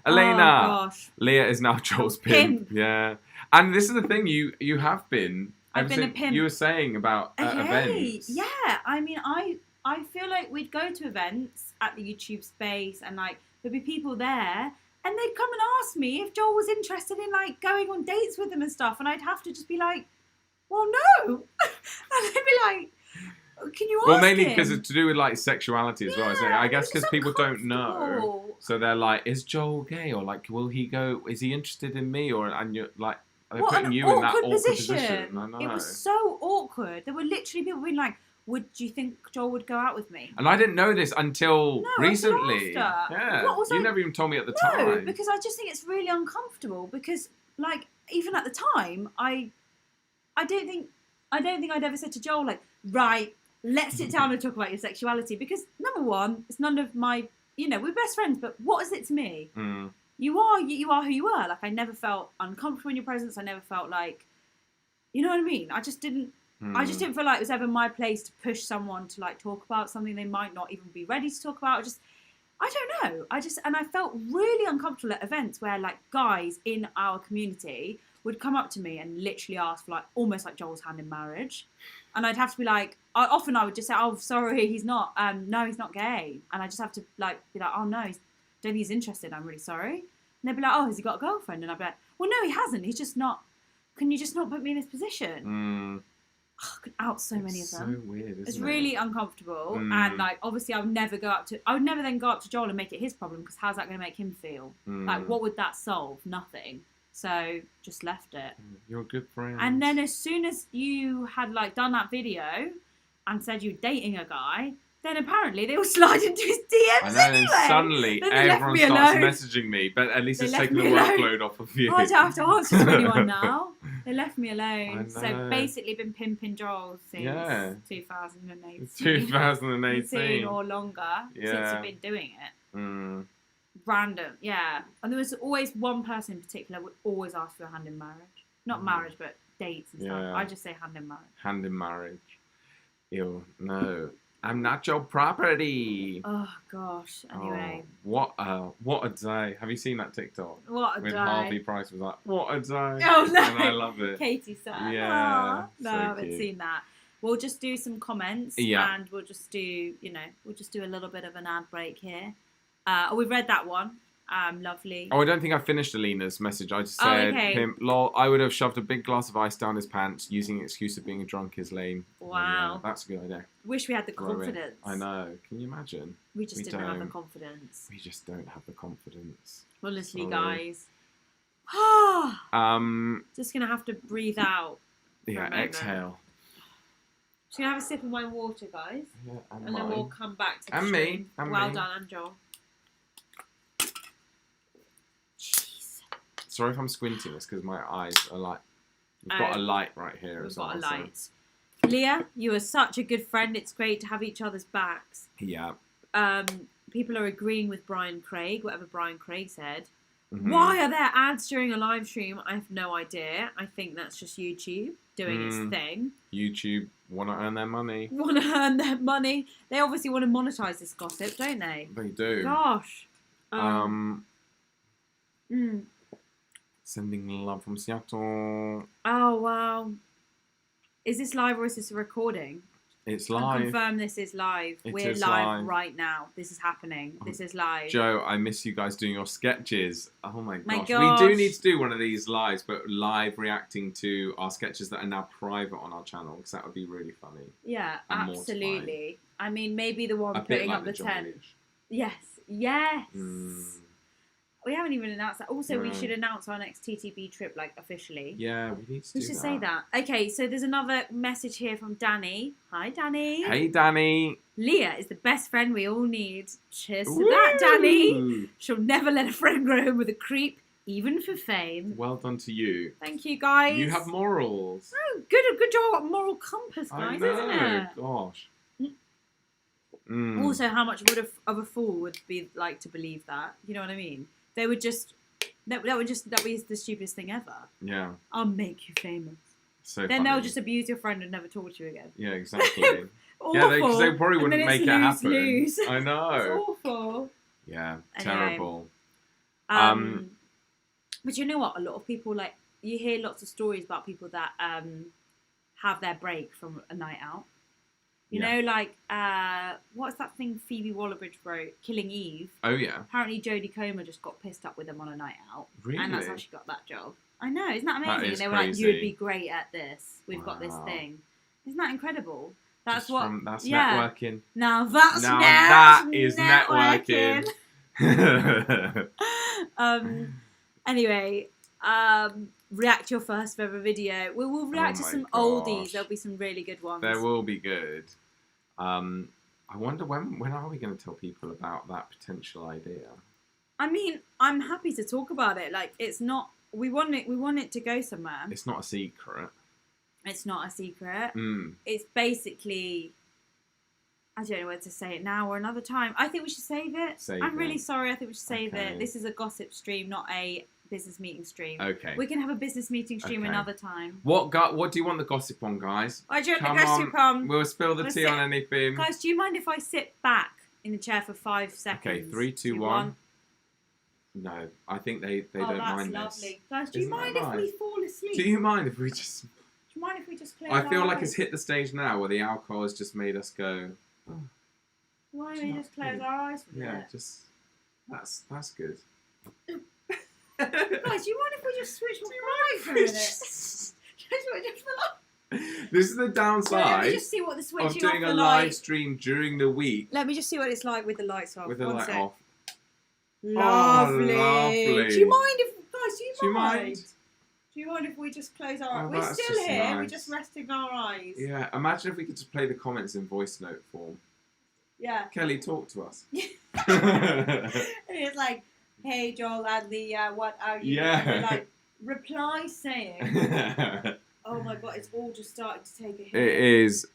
Elena. Oh, gosh. Leah is now Joel's pimp. Yeah. And this is the thing, you have been. I've been a pimp. You were saying about events. Yeah, I mean, I feel like we'd go to events at the YouTube space and like there'd be people there and they'd come and ask me if Joel was interested in like going on dates with them and stuff, and I'd have to just be like, well, no. And they'd be like, can you ask Well, mainly him? because it's to do with like sexuality as well. So I guess because people don't know, uncomfortable. so they're like, "Is Joel gay?" Or like, "Will he go? Is he interested in me?" Or and you're like, they're What putting an you in that awkward awkward position. I know. It was so awkward. There were literally people being like, "Do you think Joel would go out with me?" And I didn't know this until Until recently. after. Yeah, What was you I- never even told me at the No, time. because I just think it's really uncomfortable. Because like even at the time, I don't think I'd ever said to Joel like, right, let's sit down and talk about your sexuality. Because number one, it's none of my, we're best friends, but what is it to me? You are who you are. Like I never felt uncomfortable in your presence. I never felt like, you know what I mean? I just didn't feel like it was ever my place to push someone to like talk about something they might not even be ready to talk about. I don't know. And I felt really uncomfortable at events where like guys in our community would come up to me and literally ask for like almost like Joel's hand in marriage, and I'd have to be like, I would just say, oh sorry, he's not, no, he's not gay, and I just have to like be like, oh no, don't think he's interested, I'm really sorry. And they'd be like, oh, has he got a girlfriend? And I'd be like, well no, he hasn't, he's just not, can you just not put me in this position? I could out so many of them. So weird, isn't it? It's really uncomfortable, and like obviously I would never then go up to Joel and make it his problem, because how's that going to make him feel? Like what would that solve? Nothing. So just left it. You're a good friend. And then as soon as you had like done that video and said you were dating a guy, then apparently they all slide into his DMs and then anyway. Suddenly Then they left everyone me starts alone. messaging me, but at least They it's left taken the me alone. workload off of you. I don't have to answer to anyone now. They left me I alone. know. So basically been pimping Joel since 2018. 2018. Or longer, since Yeah. I've been doing it. Random, yeah. And there was always one person in particular would always ask for a hand in marriage. Not marriage, but dates and stuff. Yeah. I just say hand in marriage. Hand in marriage. Ew, no. I'm not your property. Oh gosh. Anyway. Oh, what a day. Have you seen that TikTok? What a With day. Harvey Price was like, what a day. Oh no. And I love it. Katie said. Yeah, No, so I haven't cute. seen that. We'll just do some comments, Yeah. and we'll just do a little bit of an ad break here. We've read that one. Lovely. Oh, I don't think I finished Alina's message. I just Oh, said, okay. pimp, lol, I would have shoved a big glass of ice down his pants. Using the excuse of being drunk is lame. Wow. Yeah, that's a good idea. Wish we had the Throw it. confidence. I know. Can you imagine? We just didn't have the don't. confidence. We just don't have the confidence. Honestly, Sorry. guys. Just gonna have to breathe out. Yeah, a moment. exhale. Just gonna have a sip of my water, guys, Yeah, and then we'll come back to the And me, stream. and well me. done, and Joel. Jeez. Sorry if I'm squinting. It's because my eyes are like... We've got a light right here We've as well. got a light. Leah, you are such a good friend. It's great to have each other's backs. Yeah. People are agreeing with Brian Craig, whatever Brian Craig said. Mm-hmm. Why are there ads during a live stream? I have no idea. I think that's just YouTube doing its thing. YouTube want to earn their money. Want to earn their money. They obviously want to monetize this gossip, don't they? They do. Gosh. Sending love from Seattle. Oh, wow. Is this live or is this a recording? It's I live. confirm this is live. We're live right now. This is happening. This is live. Joe, I miss you guys doing your sketches. Oh my gosh. gosh. We do need to do one of these lives, but live reacting to our sketches that are now private on our channel, because that would be really funny. Yeah, and absolutely. I mean, maybe the one a bit putting like up the John tent. Leach. Yes. We haven't even announced that. Also, we No. should announce our next TTB trip, like, officially. Yeah, we need to do that. We should say that. Okay, so there's another message here from Danny. Hi, Danny. Hey, Danny. Leah is the best friend we all need. Cheers to that, Danny. She'll never let a friend grow home with a creep, even for fame. Well done to you. Thank you, guys. You have morals. Oh, good job. Moral compass, guys, I know. isn't it? Gosh. Also, how much of a fool would be like to believe that? You know what I mean? They would just... That was the stupidest thing ever. Yeah. I'll make you famous. So Then funny. they'll just abuse your friend and never talk to you again. Yeah, exactly. Awful. Yeah, because they probably And then wouldn't make it's it happen. lose. I know. It's awful. Yeah, Anyway. terrible. But you know what? A lot of people, like, you hear lots of stories about people that have their break from a night out. You know, like, what's that thing Phoebe Waller-Bridge wrote? Killing Eve. Oh, yeah. Apparently Jodie Comer just got pissed up with them on a night out. Really? And that's how she got that job. I know, isn't that amazing? That is and they were like, crazy. you would be great at this. We've got this Wow. thing. Isn't that incredible? That's Just what... That's yeah. networking. Now that's Now that is networking. networking. Anyway, react to your first ever video. We will react to my some gosh. oldies. There'll be some really good ones. There will be good. I wonder when are we going to tell people about that potential idea? I mean, I'm happy to talk about it. Like, it's not... We want it to go somewhere. It's not a secret. It's not a secret. Mm. It's basically... I don't know whether to say it now or another time. I think we should save it. I'm really sorry. I think we should save Okay. it. This is a gossip stream, not a business meeting stream. Okay. We can have a business meeting stream Okay. another time. What do you want the gossip on, guys? I don't Come want the gossip on. We'll spill the Let's tea sit- on anything. Guys, do you mind if I sit back in the chair for 5 seconds? Okay, 3, 2, 1. No, I think they don't mind that's this. lovely. Guys, do you Isn't that mind if we nice? fall asleep? Do you mind if we just... Do you mind if we just close I feel our like eyes? it's hit the stage now where the alcohol has just made us go... Oh, Why don't we just close our eyes for yeah, it? just... That's good. Guys, do you mind if we just switch my mic for a minute? Just This is the Let me downside just see what the of switching doing off a the live light. stream during the week Let me just see what it's like with the lights off. with the One light sec. off. Lovely. lovely. Do you mind if, guys? Do Do you you mind? mind? Do you mind if we just close our eyes? Oh, We're that's still just here. We're nice. just resting our eyes. Yeah, imagine if we could just play the comments in voice note form. Yeah. Kelly, talk to us. And it's like, hey, Joel and Lia, what are you? Yeah. And we're like, reply saying, oh my god, it's all just starting to take a hit. It is.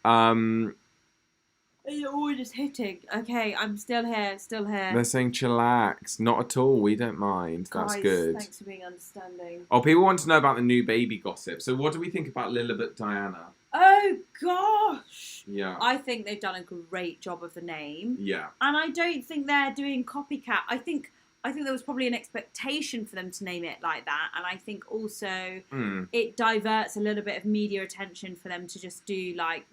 It's all just hitting. Okay, I'm still here, They're saying chillax. Not at all. We don't mind. That's Guys, good. Thanks for being understanding. Oh, people want to know about the new baby gossip. So what do we think about Lilibet Diana? Oh gosh. Yeah. I think they've done a great job of the name. Yeah. And I don't think they're doing copycat. I think there was probably an expectation for them to name it like that. And I think also it diverts a little bit of media attention for them to just do, like,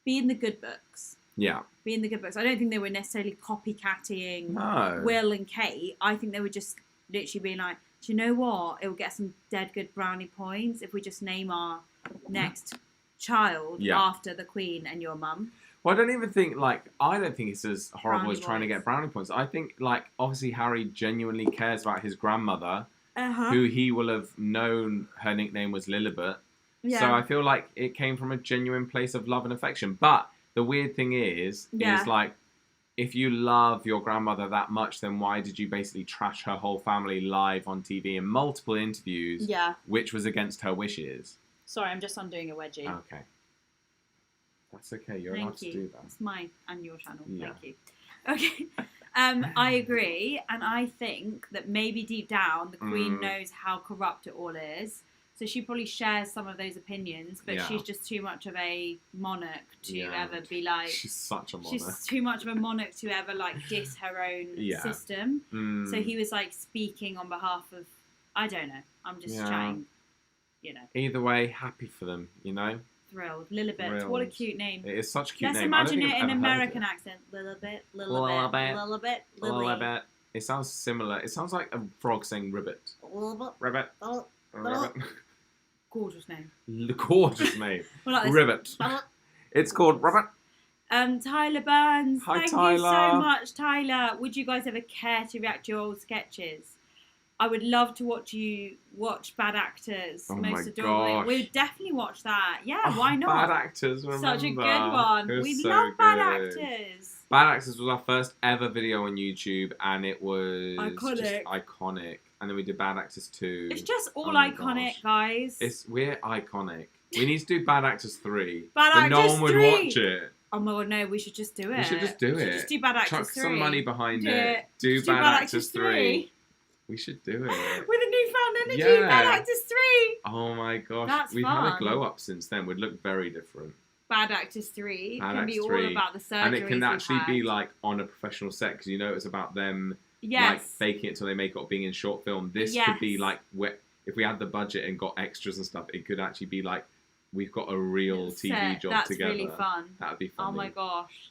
be in the good books. Yeah. Be in the good books. I don't think they were necessarily copycatting No. Will and Kate. I think they were just literally being like, do you know what? It will get some dead good brownie points if we just name our next child after the Queen and your mum. Well, I don't even think, like, I don't think it's as horrible Brownie as trying to points. get brownie points. I think, like, obviously Harry genuinely cares about his grandmother, Uh-huh. who he will have known her nickname was Lilibet. Yeah. So I feel like it came from a genuine place of love and affection. But the weird thing is like, if you love your grandmother that much, then why did you basically trash her whole family live on TV in multiple interviews? Yeah. Which was against her wishes. Sorry, I'm just undoing a wedgie. Okay. That's okay. You're allowed to do that. It's mine and your channel. Yeah. Thank you. Okay. I agree, and I think that maybe deep down the Queen knows how corrupt it all is. So she probably shares some of those opinions, but she's just too much of a monarch to ever be like. She's such a monarch. She's too much of a monarch to ever like diss her own system. So he was like speaking on behalf of. I don't know. I'm just chatting. You know. Either way, happy for them. You know. Thrilled. Lilibet. What a cute name. It is such a cute Let's name. imagine it in American accent. Lilibet. Lilibet. It sounds similar. It sounds like a frog saying ribbit. Ribbit. Ribbit. Gorgeous name. Gorgeous name. Like Ribbit. It's called Ribbit. Tyler Burns. Hi, Thank Tyler. you so much, Tyler. Would you guys ever care to react to your old sketches? I would love to watch Bad Actors. Most adorably. gosh. We would definitely watch that. Yeah, why not? Bad Actors, remember? Such a good one. We love Bad Actors. Bad Actors was our first ever video on YouTube, and it was iconic. Just iconic. And then we did Bad Actors 2. It's just all iconic, guys. We're iconic. We need to do Bad Actors 3. Bad but Actors no one would 3. watch it. Oh my god, no, we should just do it. We should just do it. Just do Bad Actors Chuck 3. some money behind it. Do Bad Actors 3. We should do it. With a newfound energy, Bad Actors 3. Oh my gosh. That's We've fun. had a glow up since then. We'd look very different. Bad Actors 3 can be all 3. about the surgeries. And it can actually be like on a professional set, because you know it's about them like faking it till they make it, or being in short film. This could be like, if we had the budget and got extras and stuff, it could actually be like, we've got a real TV job together. That's really fun. That would be fun. Oh my gosh.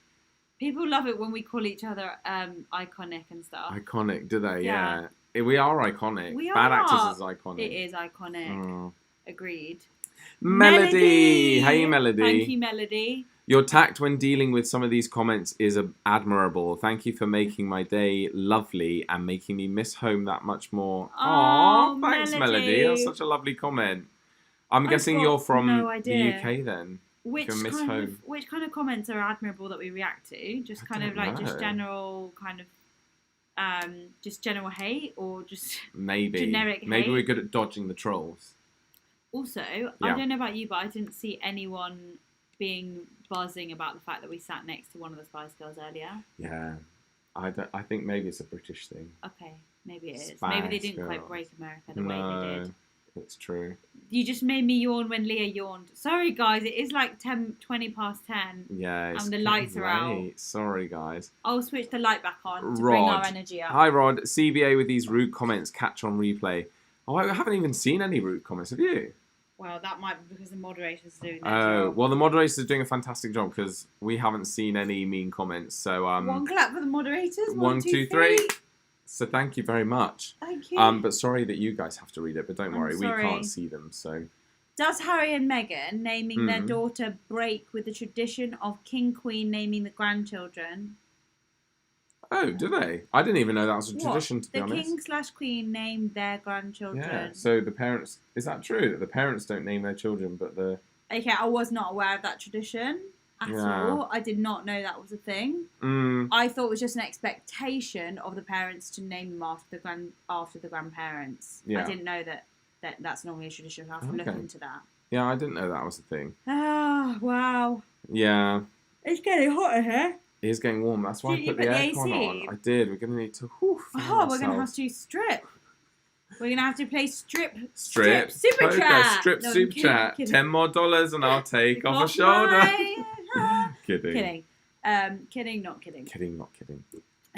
People love it when we call each other iconic and stuff. Iconic, do they? Yeah. We are iconic. We Bad are. Actors is iconic. It is iconic. Oh. Agreed. Melody! Hey, Melody. Thank you, Melody. Your tact when dealing with some of these comments is admirable. Thank you for making my day lovely and making me miss home that much more. Oh, thanks, Melody. That's such a lovely comment. I'm guessing you're from the UK then. Which kind of comments are admirable that we react to? Just kind of like just general kind of just general hate, or just generic hate? Maybe we're good at dodging the trolls. Also, I don't know about you, but I didn't see anyone being buzzing about the fact that we sat next to one of the Spice Girls earlier. Yeah. I think maybe it's a British thing. Okay, maybe it is. Maybe they didn't quite break America the way they did. It's true. You just made me yawn when Leah yawned. Sorry, guys. It is like 20 past 10. Yeah, and the lights are out. Sorry, guys. I'll switch the light back on to bring our energy up. Hi, Rod. CBA with these rude comments. Catch on replay. Oh, I haven't even seen any rude comments. Have you? Well, that might be because the moderators are doing their job. Well, the moderators are doing a fantastic job, because we haven't seen any mean comments. So one clap for the moderators. 1, 2, 3. So thank you very much. Thank you. But sorry that you guys have to read it, but don't worry, we can't see them. So, does Harry and Meghan naming their daughter break with the tradition of King Queen naming the grandchildren? Oh, do they? I didn't even know that was a tradition, to be honest. The King/Queen named their grandchildren. Yeah. So the parents, is that true that the parents don't name their children, but the? Okay, I was not aware of that tradition at all. I did not know that was a thing. I thought it was just an expectation of the parents to name them after the grandparents. Yeah. I didn't know that's normally a tradition. I have to look into that. Yeah, I didn't know that was a thing. Oh, wow. Yeah. It's getting hotter here. It is getting warm. That's why I put the aircon on. I did. We're going to need to... we're going to have to strip. We're going to have to play strip super chat. Strip super chat. $10 more and I'll take off a shoulder. Kidding. Kidding, not kidding. Kidding, not kidding.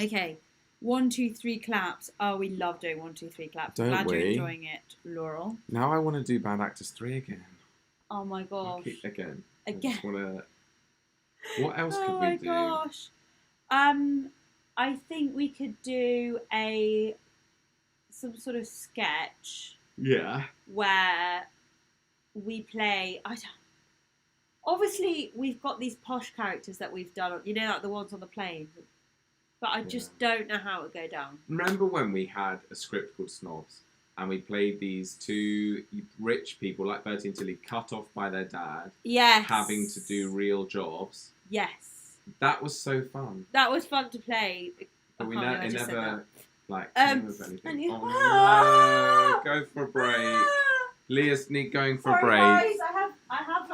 Okay. 1, 2, 3 claps. Oh, we love doing 1, 2, 3 claps. Glad you're enjoying it, Laurel. Now I want to do Bad Actors 3 again. Oh my gosh. Again. Again. What else could we do? Oh my gosh. I think we could do some sort of sketch. Yeah. Where we play. Obviously, we've got these posh characters that we've done. You know, like the ones on the plane. But I just don't know how it would go down. Remember when we had a script called Snobs? And we played these two rich people, like Bertie and Tilly, cut off by their dad. Yes. Having to do real jobs. Yes. That was so fun. That was fun to play. But I can't believe I it just said never, that. came with anything. And you... Oh, no. Go for a break. Leah's going for a break. Guys, I have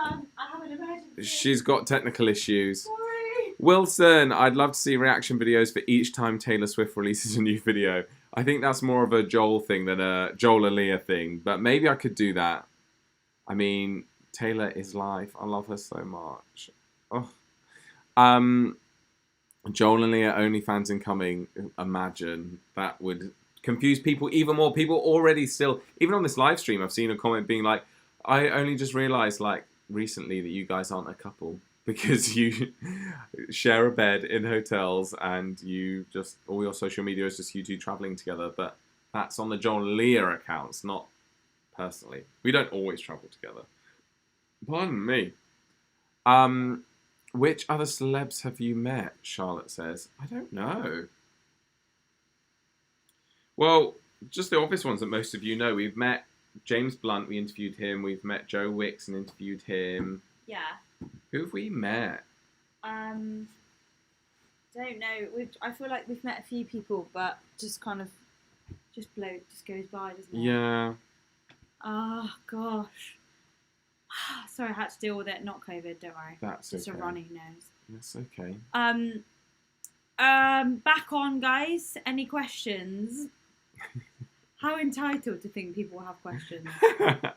an emergency. She's got technical issues. Sorry. Wilson, I'd love to see reaction videos for each time Taylor Swift releases a new video. I think that's more of a Joel thing than a Joel Lia thing, but maybe I could do that. I mean, Taylor is life. I love her so much. Oh. Joel and Lia OnlyFans incoming. Imagine. That would confuse people even more. People already still, even on this live stream, I've seen a comment being like, I only just realised, like, recently that you guys aren't a couple because you share a bed in hotels and you just, all your social media is just you two travelling together. But that's on the Joel Lia accounts, not personally. We don't always travel together. Pardon me. Which other celebs have you met? Charlotte says. I don't know. Well, just the obvious ones that most of you know. We've met James Blunt, we interviewed him. We've met Joe Wicks and interviewed him. Yeah. Who have we met? Don't know. I feel like we've met a few people, but just kind of just goes by, doesn't it? Yeah. Oh gosh. Sorry, I had to deal with it. Not COVID, don't worry. That's just okay. a runny nose. That's okay. Back on, guys. Any questions? How entitled to think people have questions.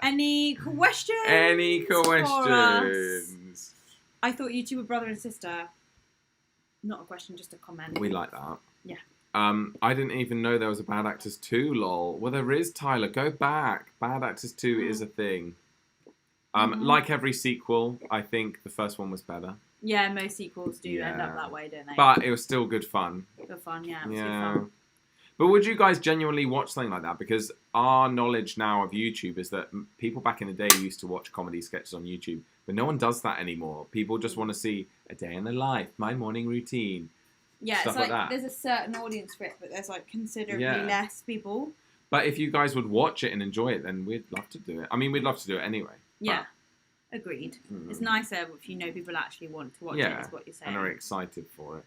Any questions? Any for us? questions? I thought you two were brother and sister. Not a question, just a comment. We like that. Yeah. I didn't even know there was a Bad Actors 2, lol. Well, there is, Tyler. Go back. Bad Actors 2 is a thing. Like every sequel, I think the first one was better. Yeah, most sequels do end up that way, don't they? But it was still good fun. Good fun, yeah. Yeah. But would you guys genuinely watch something like that? Because our knowledge now of YouTube is that people back in the day used to watch comedy sketches on YouTube, but no one does that anymore. People just want to see a day in the life, my morning routine. Yeah, stuff it's like that. there's a certain audience for it, but there's like considerably less people. But if you guys would watch it and enjoy it, then we'd love to do it. I mean, we'd love to do it anyway. Yeah, agreed. It's nicer if you know people actually want to watch it, is what you're saying. And are excited for it.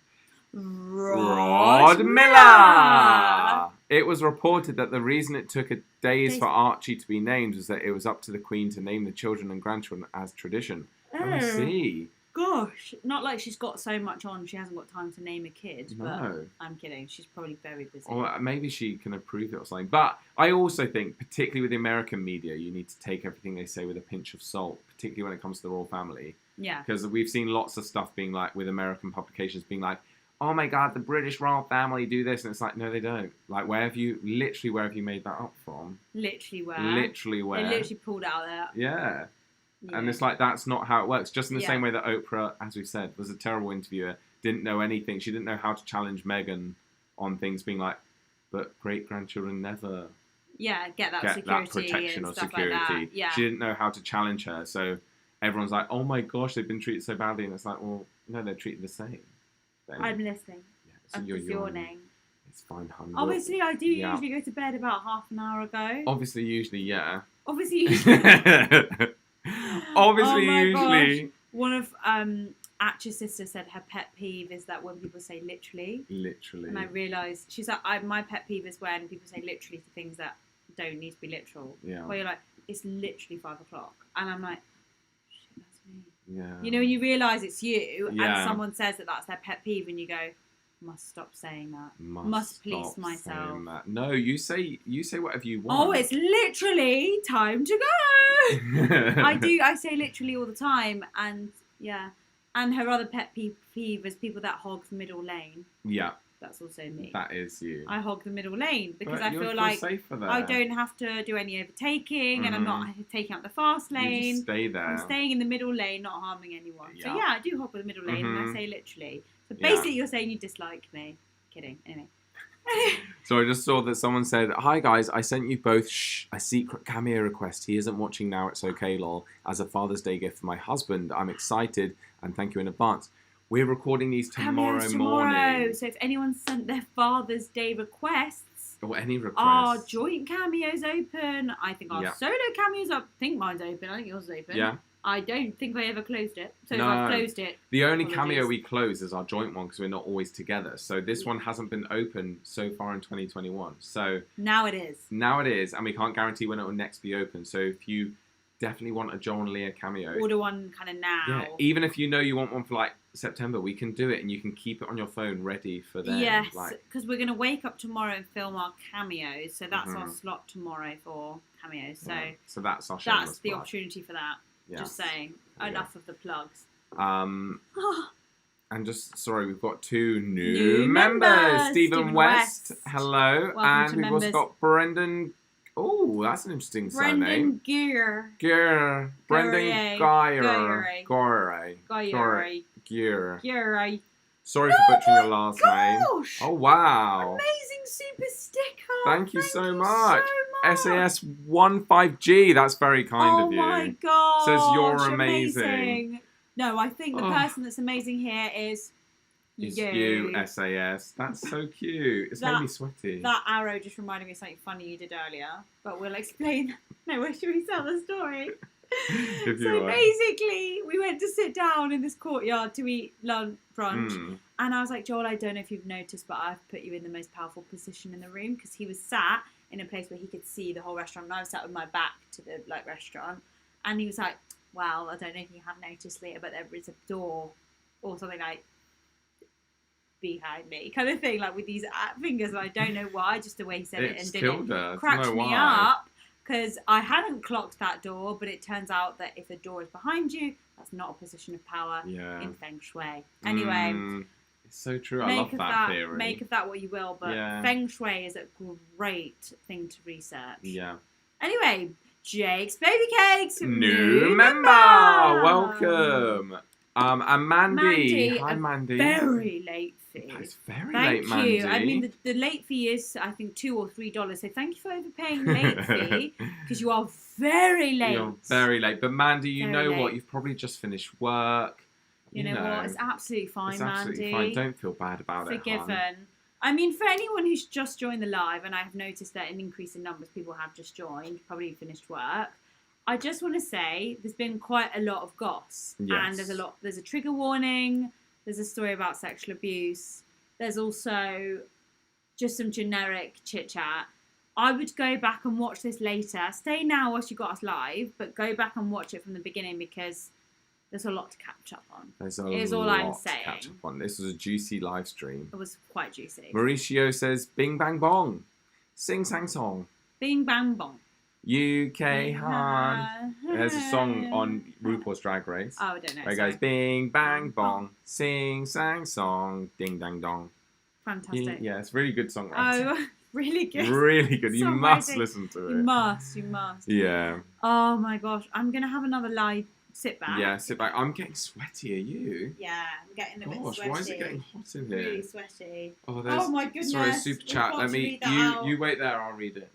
Rod Miller! It was reported that the reason it took days for Archie to be named was that it was up to the Queen to name the children and grandchildren as tradition. I see. Gosh, not like she's got so much on she hasn't got time to name a kid. No. But I'm kidding. She's probably very busy. Or maybe she can approve it or something. But I also think, particularly with the American media, you need to take everything they say with a pinch of salt, particularly when it comes to the royal family. Yeah. Because we've seen lots of stuff being like, with American publications being like, oh my God, the British royal family do this. And it's like, no, they don't. Like, where have you made that up from? Literally where? Literally where? They literally pulled it out there. Yeah. And it's like, that's not how it works. Just in the same way that Oprah, as we said, was a terrible interviewer, didn't know anything. She didn't know how to challenge Meghan on things, being like, but great-grandchildren never get that protection and or stuff security. like that. Yeah. She didn't know how to challenge her. So everyone's like, oh my gosh, they've been treated so badly. And it's like, well, no, they're treated the same. But anyway, I'm listening. Yeah, so I'm you're yawning. It's fine, hun. Obviously, I do usually go to bed about half an hour ago. Obviously, usually. Obviously, usually. Gosh. One of Atch's sister said her pet peeve is that when people say literally. Literally. And I realised, she's like, my pet peeve is when people say literally to things that don't need to be literal. Yeah. Where you're like, it's literally 5 o'clock. And I'm like, shit, that's me. Yeah. You know, when you realise it's you and someone says that that's their pet peeve and you go, must stop saying that. Must police myself. No, you say whatever you want. Oh, it's literally time to go. I say literally all the time, and and her other pet peeve is people that hog the middle lane. Yeah, that's also me. That is you. I hog the middle lane because I feel like I don't have to do any overtaking, and I'm not taking out the fast lane. You just stay there. I'm staying in the middle lane, not harming anyone. So I do hog the middle lane, and I say literally. So basically, you're saying you dislike me. Kidding. Anyway. So I just saw that someone said, hi guys, I sent you both a secret cameo request. He isn't watching now, it's okay, lol. As a Father's Day gift for my husband. I'm excited and thank you in advance. We're recording these tomorrow morning. So if anyone sent their Father's Day requests, Or any requests. Our joint cameo's open. I think our Yeah. solo cameo's up. I think mine's open. I think yours is open. Yeah. I don't think I ever closed it. So No. if I've closed it, The only apologies. cameo we close is our joint one because we're not always together. So this one hasn't been open so far in 2021. So now it is. now it is, and we can't guarantee when it will next be open. So if you definitely want a Joel Lia cameo, Order one kind of now. yeah, even if you know you want one for like September, we can do it, and you can keep it on your phone ready for then. Yes, like, because we're going to wake up tomorrow and film our cameos. So that's our Mhm. slot tomorrow for cameos. So yeah. So that's our that's the plug. opportunity for that. Yeah. Just saying. Yeah. Enough of the plugs. And just sorry, we've got two New new members. members, Stephen Stephen West, West. hello, Welcome and to we've also members. got Brendan. Oh, that's an interesting surname. Brendan Gear. Gear. Brendan Geyer. Gear. Gear. Sorry for butchering your last name. Gosh! Oh wow! Amazing super sticker. Thank you so much. SAS 15G. That's very kind oh of you. my god. Says you're amazing. No, I think the Oh. person that's amazing here is It's you. you, SAS. That's so cute. It's made That- me sweaty. That arrow just reminded me of something funny you did earlier, but we'll explain. No, where should we tell the story? If you So want. basically, we went to sit down in this courtyard to eat lunch, brunch, Mm. and I was like, Joel, I don't know if you've noticed, but I've put you in the most powerful position in the room, because he was sat in a place where he could see the whole restaurant, and I was sat with my back to the restaurant, and he was like, well, I don't know if you have noticed, Leah, but there is a door or something like behind me, kind of thing, like with these fingers, and I don't know why, just the way he said it, It's and did killed it her. cracked Know me why. up, because I hadn't clocked that door, but it turns out that if a door is behind you, that's not a position of power Yeah. in Feng Shui. Anyway, It's so true. I love that theory. make of that what you will, but Yeah. Feng Shui is a great thing to research. Yeah. Anyway, Jake's Baby Cakes, New member! Welcome. And Mandy. Hi, a Mandy. very late fee. It's very Thank late, Mandy. you. I mean, the late fee is, I think, $2 or $3. So thank you for overpaying the late fee, because you are very late. You're very late. But Mandy, you Very know late. what? You've probably just finished work. You know what? It's absolutely fine, it's absolutely Mandy. fine. Don't feel bad about it, hon. Forgiven. I mean, for anyone who's just joined the live, and I have noticed that an increase in numbers, people have just joined, probably finished work. I just want to say there's been quite a lot of goss, Yes. and there's a trigger warning. There's a story about sexual abuse. There's also just some generic chit chat. I would go back and watch this later. Stay now whilst you got us live, but go back and watch it from the beginning, because there's a lot to catch up on. There's a Is all lot I'm to catch saying. up on. This was a juicy live stream. It was quite juicy. Mauricio says, Bing Bang Bong. Sing Sang Song. Bing bang bong. UK Han. There's a song on RuPaul's Drag Race. Oh, I don't know. Where it sorry. goes Bing Bang Bong. Sing Sang Song. Ding Dang Dong. Fantastic. Yeah, it's really good songwriting. Oh, really good. Really good. You Songwriting. must listen to it. You must. Yeah. Oh my gosh, I'm gonna have another live sit back. Yeah, sit back. I'm getting sweaty. Are you? Yeah, I'm getting a bit Gosh, sweaty. why is it getting hot in here? Really sweaty. Oh, there's, Oh my goodness. sorry, super We've chat. got Let to me. read that out. You wait there. I'll read it.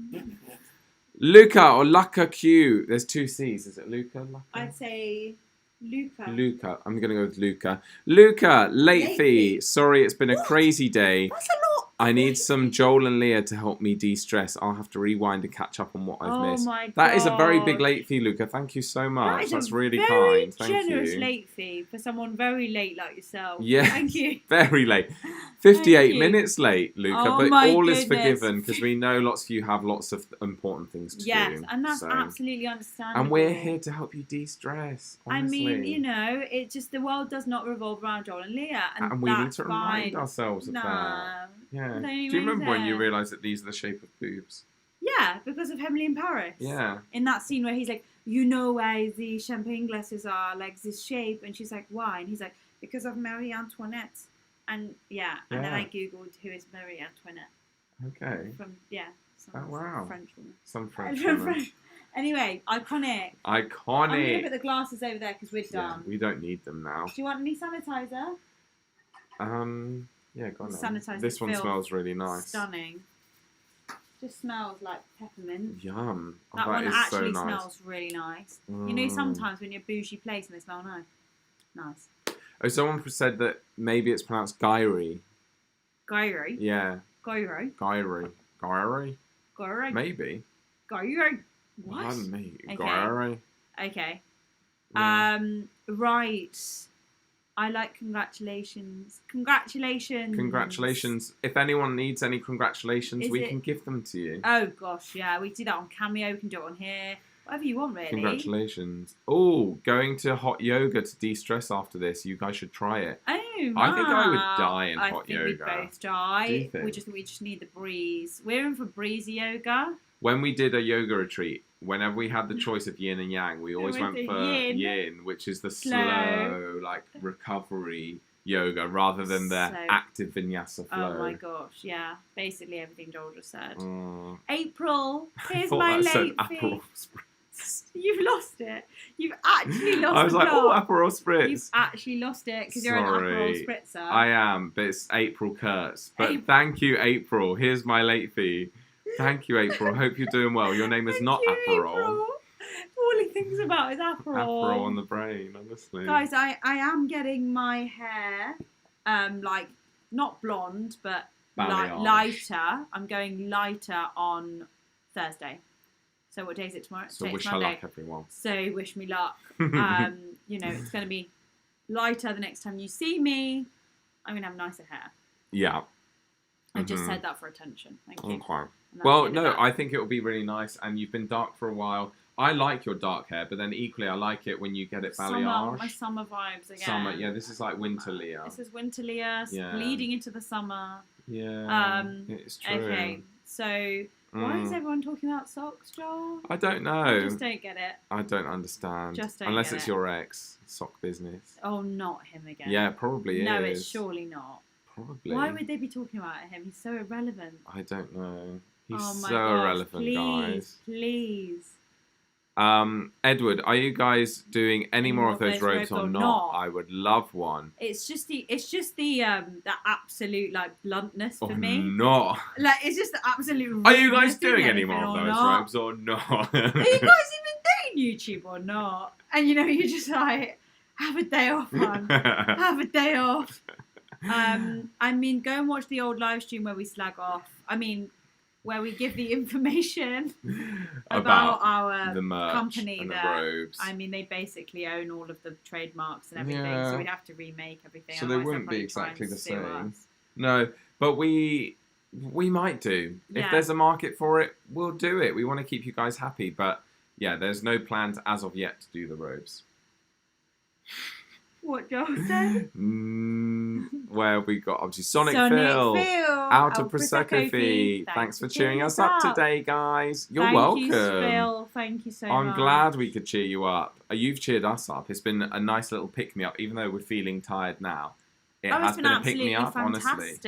Luca or Luca Q. There's two C's. Is it Luca? Luca? I'd say Luca. Luca. I'm gonna go with Luca. Luca, late Late fee. fee. Sorry, it's been a What? crazy day. That's a lot. I need some Joel and Leah to help me de-stress. I'll have to rewind and catch up on what I've Oh missed. my god. That is a very big late fee, Luca. Thank you so much. That's really very kind. Thank generous you. late fee for someone very late like yourself. Yeah. Thank you. Very late. 58 Thank you. minutes late, Luca. Oh but my all is goodness. forgiven because we know lots of you have lots of important things to Yes, do. and that's so- absolutely understandable. And we're here to help you de-stress. I Honestly. mean, you know, it just, the world does not revolve around Joel and Leah, and we need that's to remind fine. ourselves of No. that. Yeah. Don't Do even you remember when you say. realised that these are the shape of boobs? Yeah, because of Emily in Paris. Yeah. In that scene where he's like, you know why the champagne glasses are like this shape, and she's like, why? And he's like, because of Marie Antoinette. And yeah, and then Yeah. I googled who is Marie Antoinette Okay. from some Oh, wow. French woman. Some French From woman. French. Anyway, iconic. I'm gonna Iconic. put the glasses over there because we're Yeah, done. we don't need them now. Do you want any sanitizer? Yeah, go on. then. Sanitize This the one filth. smells really nice. Stunning. Just smells like peppermint. Yum. Oh, That one is actually so nice. smells really nice. You know, Mm. sometimes when you're a bougie place and they smell nice. Nice. Oh, someone said that maybe it's pronounced Gyri. Gyro. Yeah, Gyro. Gyri. Gyri? Gyri. Maybe. Gyri. What? Pardon me. Okay. Gyri. Okay. Yeah. Right. I like congratulations. Congratulations. Congratulations. If anyone needs any congratulations, we can give them to you. Oh, gosh, yeah. We do that on Cameo. We can do it on here. Whatever you want, really. Congratulations. Oh, going to hot yoga to de-stress after this. You guys should try it. Oh, I think I would die in hot yoga. I think we both die. Do you think? We just need the breeze. We're in for breezy yoga. When we did a yoga retreat, whenever we had the choice of yin and yang, we always went for yin, which is the slow, like, recovery yoga, rather than the active vinyasa flow. Oh my gosh, yeah. Basically everything Joel just said. Oh. April, here's my late fee. You've lost it. You've actually lost it. I was like, oh, Aperol Spritz. You've actually lost it because you're an Aperol Spritzer. I am, but it's April Kurtz. But thank you, April. Here's my late fee. Thank you, April. Hope you're doing well. Your name is not Aperol. April. All he thinks about is Aperol. Aperol on the brain, honestly. Guys, I am getting my hair, like, not blonde, but lighter. I'm going lighter on Thursday. So what day is it tomorrow? So wish her luck, everyone. So wish me luck. You know, it's going to be lighter the next time you see me. I'm going to have nicer hair. Yeah. I just said that for attention. Thank you. Okay. Well, no, I think it will be really nice. And you've been dark for a while. I like your dark hair, but then equally I like it when you get it balayage. My summer vibes again. Summer, yeah. This is like winter Lia. This is winter Lia, bleeding into the summer. Yeah, it's true. Okay, so why is everyone talking about socks, Joel? I don't know. I just don't get it. I don't understand. Just don't Unless get it's it. your ex sock business. Oh, not him again. Yeah, probably no, is. No, it's surely not. Probably. Why would they be talking about him? He's so irrelevant. I don't know. He's oh my so gosh, irrelevant, guys. Please. Edward, are you guys doing any more of those robes or not? I would love one. It's just the absolute like bluntness for me. No. Like it's just the absolute. Are you guys doing any more of those robes or not? Are you guys even doing YouTube or not? And you know, you're just like, have a day off, man. Have a day off. I mean, go and watch the old live stream where we slag off. I mean, where we give the information about our the merch company and that, the robes. I mean, they basically own all of the trademarks and everything, so we'd have to remake everything. So they wouldn't be exactly the same. No, but we might do. Yeah. If there's a market for it, we'll do it. We want to keep you guys happy, but yeah, there's no plans as of yet to do the robes. What Joel said? Where we got obviously Sonic Phil out of Prosecco Fee. Thanks for cheering us up today, guys. You're welcome. Thank you, Phil. Thank you so much. I'm glad we could cheer you up. You've cheered us up. It's been a nice little pick me up, even though we're feeling tired now. It has been a pick me up, honestly.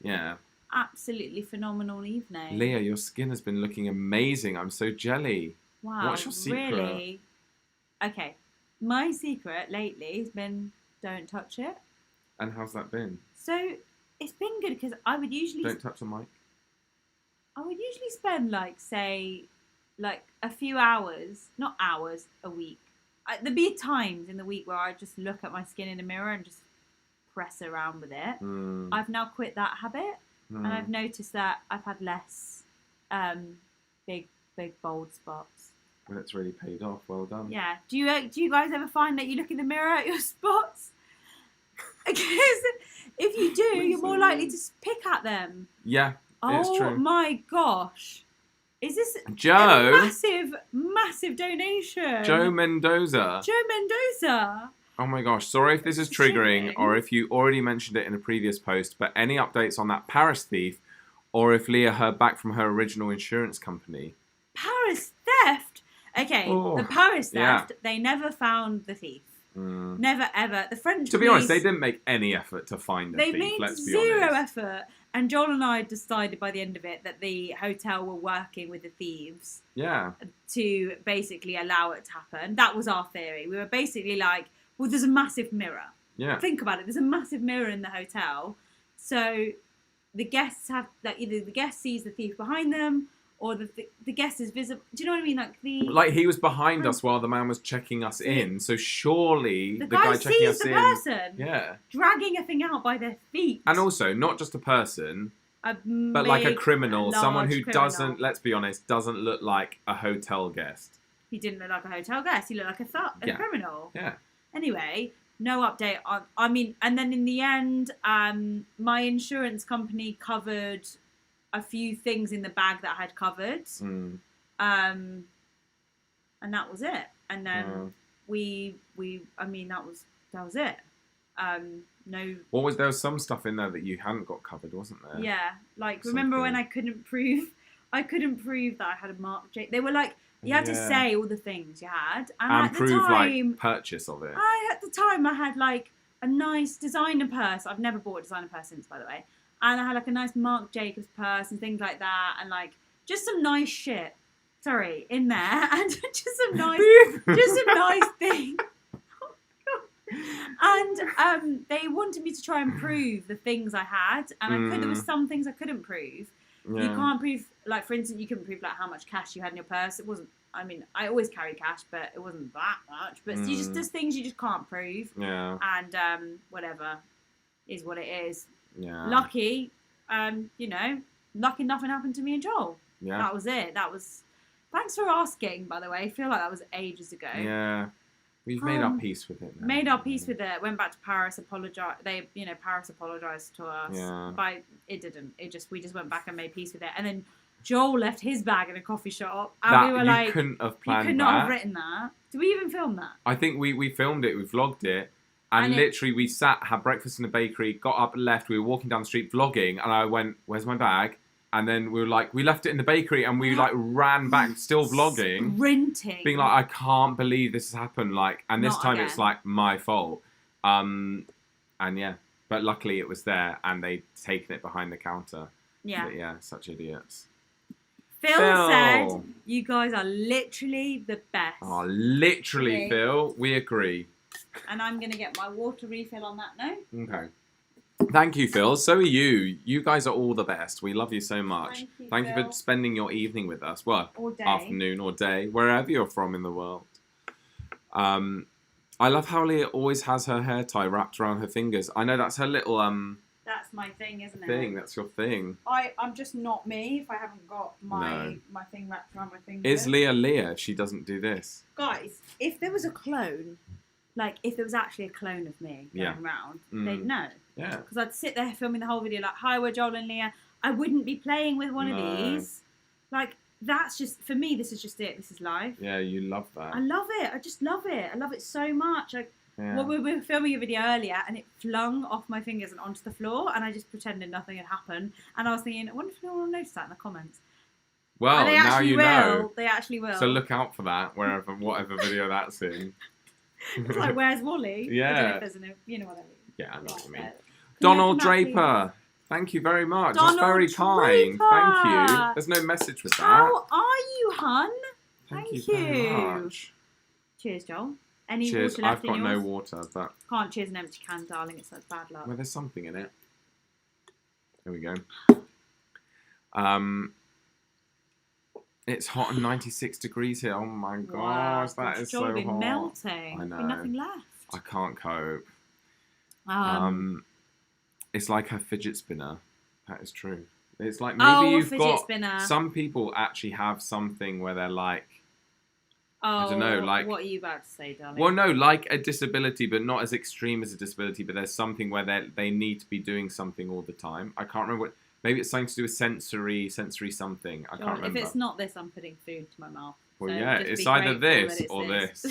Yeah. Absolutely phenomenal evening. Lia, your skin has been looking amazing. I'm so jelly. Wow. What's your secret? Really? Okay. My secret lately has been don't touch it. And how's that been? So it's been good because I would usually don't touch the mic. I would usually spend say a few hours, not hours, a week. There'd be times in the week where I just look at my skin in a mirror and just press around with it. I've now quit that habit, and I've noticed that I've had less big bold spots. Well, it's really paid off. Well done. Yeah. Do you guys ever find that you look in the mirror at your spots? Because if you do, you're more likely to pick at them. Yeah, it's true. Oh my gosh. Is this Joe? A massive donation? Joe Mendoza. Oh my gosh. Sorry if this is triggering or if you already mentioned it in a previous post, but any updates on that Paris thief or if Lia heard back from her original insurance company? Paris theft? Okay, the Paris theft, they never found the thief. Never ever. The French To be honest, they didn't make any effort to find the thief. They made zero effort. And Joel and I decided by the end of it that the hotel were working with the thieves. Yeah. To basically allow it to happen. That was our theory. We were basically like, well, there's a massive mirror. Yeah. Think about it. There's a massive mirror in the hotel. So the guests have, either the guest sees the thief behind them, or the guest is visible. Do you know what I mean? Like he was behind us while the man was checking us in. So surely the guy checking sees us the in, person dragging a thing out by their feet. And also, not just a person, But like a criminal, someone who criminal. doesn't, let's be honest, doesn't look like a hotel guest. He didn't look like a hotel guest. He looked like a criminal. Yeah. Anyway, no update on. I mean, and then in the end, my insurance company covered a few things in the bag that I had covered. And that was it. And then I mean, that was it. No. There was some stuff in there that you hadn't got covered, wasn't there? Yeah, like remember when I couldn't prove that I had a Marc Jacobs. They were like, you had to say all the things you had, and at prove the time, like purchase of it. At the time I had like a nice designer purse. I've never bought a designer purse since, by the way. And I had like a nice Marc Jacobs purse and things like that, and like just some nice shit. Sorry, in there, and just some nice things. And they wanted me to try and prove the things I had, and there was some things I couldn't prove. Yeah. You can't prove, like for instance, you couldn't prove like how much cash you had in your purse. It wasn't. I mean, I always carry cash, but it wasn't that much. But there's things you just can't prove. Yeah. And whatever is what it is. Yeah. Lucky, lucky nothing happened to me and Joel. Yeah. That was it. Thanks for asking, by the way. I feel like that was ages ago. Yeah. We've made our peace with it now. Made our peace with it. Went back to Paris, apologized. Paris apologized to us. Yeah. But it didn't. We just went back and made peace with it. And then Joel left his bag in a coffee shop. And we were like, you couldn't have planned that. You could not have written that. Did we even film that? I think we filmed it. We vlogged it. And literally we had breakfast in the bakery, got up and left. We were walking down the street vlogging. And I went, where's my bag? And then we were like, we left it in the bakery and we like ran back, still vlogging. Sprinting. Being like, I can't believe this has happened. Like, and this time it's like my fault. And yeah, but luckily it was there and they'd taken it behind the counter. Yeah. But yeah, such idiots. Phil said, you guys are literally the best. Oh, literally, Phil. We agree. And I'm going to get my water refill on that note. Okay. Thank you, Phil. So are you. You guys are all the best. We love you so much. Thank you for spending your evening with us. Well, or day. Afternoon or day, wherever you're from in the world. I love how Leah always has her hair tie wrapped around her fingers. I know that's her little That's my thing, isn't it? That's your thing. I'm just not me if I haven't got my thing wrapped around my fingers. Is Leah if she doesn't do this? Guys, if there was a clone, like if there was actually a clone of me going around, they'd know. Yeah. Because I'd sit there filming the whole video like, hi, we're Joel and Lia. I wouldn't be playing with one of these. Like, that's just, for me, this is just it. This is life. Yeah, you love that. I love it. I just love it. I love it so much. Like, we were filming a video earlier and it flung off my fingers and onto the floor and I just pretended nothing had happened. And I was thinking, I wonder if anyone will notice that in the comments. Well, now you know. They actually will. So look out for that, whatever video that's in. It's like, where's Wally? Yeah. I don't know if there's you know what I mean. Yeah, I know what you mean. Donald Draper. Thank you very much. That's very kind. Thank you. There's no message with that. How are you, hun? Thank you very much. Cheers, Joel. Any cheers. water left I've got in no yours? water, but can't cheers an empty can, darling. It's like bad luck. Well, there's something in it. There we go. It's hot and 96 degrees here. Oh my gosh, that is so hot. Melting. I know. There's nothing left. I can't cope. It's like a fidget spinner. That is true. It's like maybe you've got some people actually have something where they're like, I don't know, like what are you about to say, darling? Well, no, like a disability, but not as extreme as a disability. But there's something where they need to be doing something all the time. I can't remember what. Maybe it's something to do with sensory something. I can't remember. If it's not this, I'm putting food to my mouth. Well, so yeah, it's either this or this.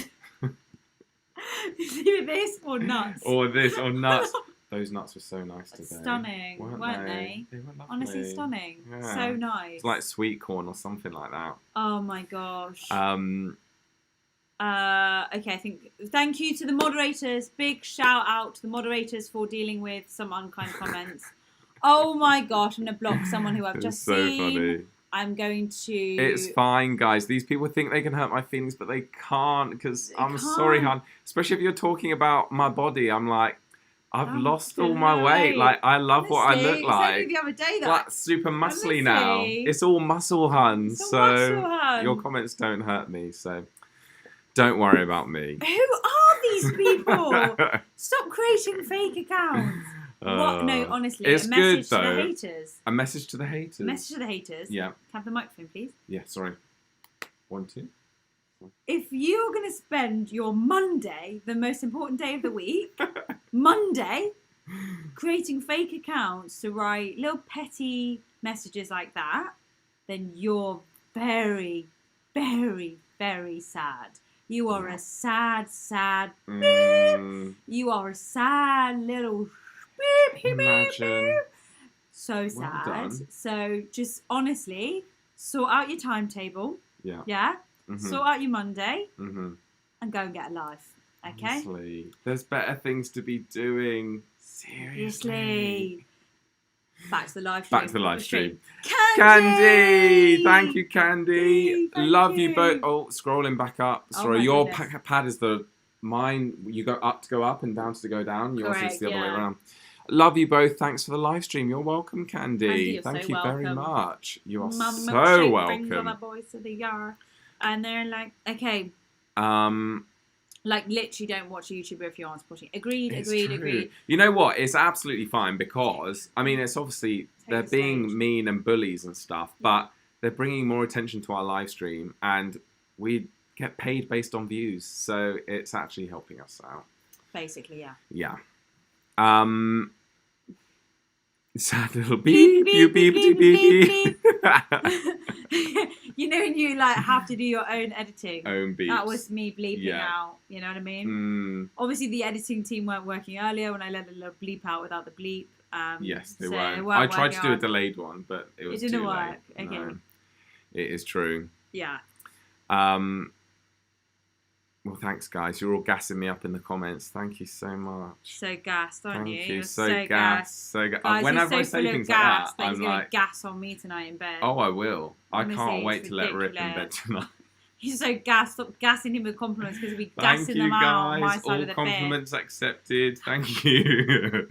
It's either this or nuts. Or this or nuts. Those nuts were so nice today. Stunning, weren't they? They were lovely. Honestly stunning. Yeah. So nice. It's like sweet corn or something like that. Oh my gosh. Okay, I think thank you to the moderators. Big shout out to the moderators for dealing with some unkind comments. Oh my gosh, I'm gonna block someone who I've just seen. Funny. I'm going to. It's fine, guys. These people think they can hurt my feelings, but they can't because I'm sorry, hon. Especially if you're talking about my body, I'm like, I've lost all my weight. Like, I love what I look like. The other day, like super muscly now. It's all muscle, hun. Your comments don't hurt me. So don't worry about me. Who are these people? Stop creating fake accounts. What? No, honestly, It's a message good, to the though. haters. A message to the haters. A message to the haters. Yeah. Can I have the microphone, please? Yeah, sorry. 1, 2. If you're going to spend your Monday, the most important day of the week, Monday, creating fake accounts to write little petty messages like that, then you're very, very, very sad. You are a sad beep. You are a sad little beep. Imagine. So Well sad. done. So just honestly, sort out your timetable. Yeah. Yeah? Mhm. Sort out your Monday Mhm. and go and get a life. Okay? Honestly, there's better things to be doing. Seriously. Back to the live stream. Back to the live stream. Candy! Thank you, Candy. Thank Love you you. both. Oh, scrolling back up. Oh Sorry, my your goodness. pad is mine. You go up to go up and down to go down. Yours is Correct, the other way yeah. around. Love you both. Thanks for the live stream. You're welcome, Candy. Candy, you're Thank so you very welcome. much. You are Mama so milkshake brings all the welcome. boys to the yard. And they're like, okay, Um, like literally don't watch a YouTuber if you aren't supporting. Agreed. it's true. Agreed. You know what? It's absolutely fine because I mean, it's obviously they're the being stage. mean and bullies and stuff, but they're bringing more attention to our live stream, and we get paid based on views, so it's actually helping us out. Basically, yeah. Yeah. Sad little beep beep beep beep beep. You know when you like have to do your own editing? Own beeps. That was me bleeping Yeah. out. You know what I mean? Obviously, the editing team weren't working earlier when I let a little bleep out without the bleep. Yes, they so weren't. weren't I tried to working do a on- delayed one, but it was didn't too work. late. Okay. No, it is true. Yeah. Well, thanks, guys. You're all gassing me up in the comments. Thank you so much. So gassed, aren't Thank you? you. You're So gassed. So gassed. Guys, Whenever I you're so say full things of like gas that, he's I'm gonna like, gas on me tonight in bed. oh, I will. Honestly, I can't it's wait to let rip in bed ridiculous. tonight. He's so gassed. Stop gassing him with compliments because we'll be Thank gassing you, them out on my guys. side All of the bed. compliments accepted. Thank you.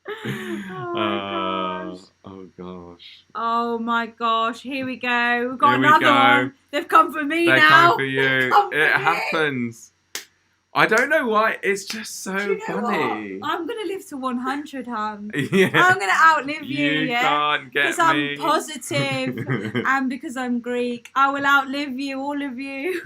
Oh my gosh. Oh gosh. Oh my gosh. Here we go. We've got Here we another go. one. They've come for me They now. come for you. Come for It me. happens. I don't know why. It's just so Do you know funny. what? I'm going to live to 100, hon. Yeah. I'm going to outlive you, You yeah? can't get Because I'm me. positive and because I'm Greek. I will outlive you, all of you.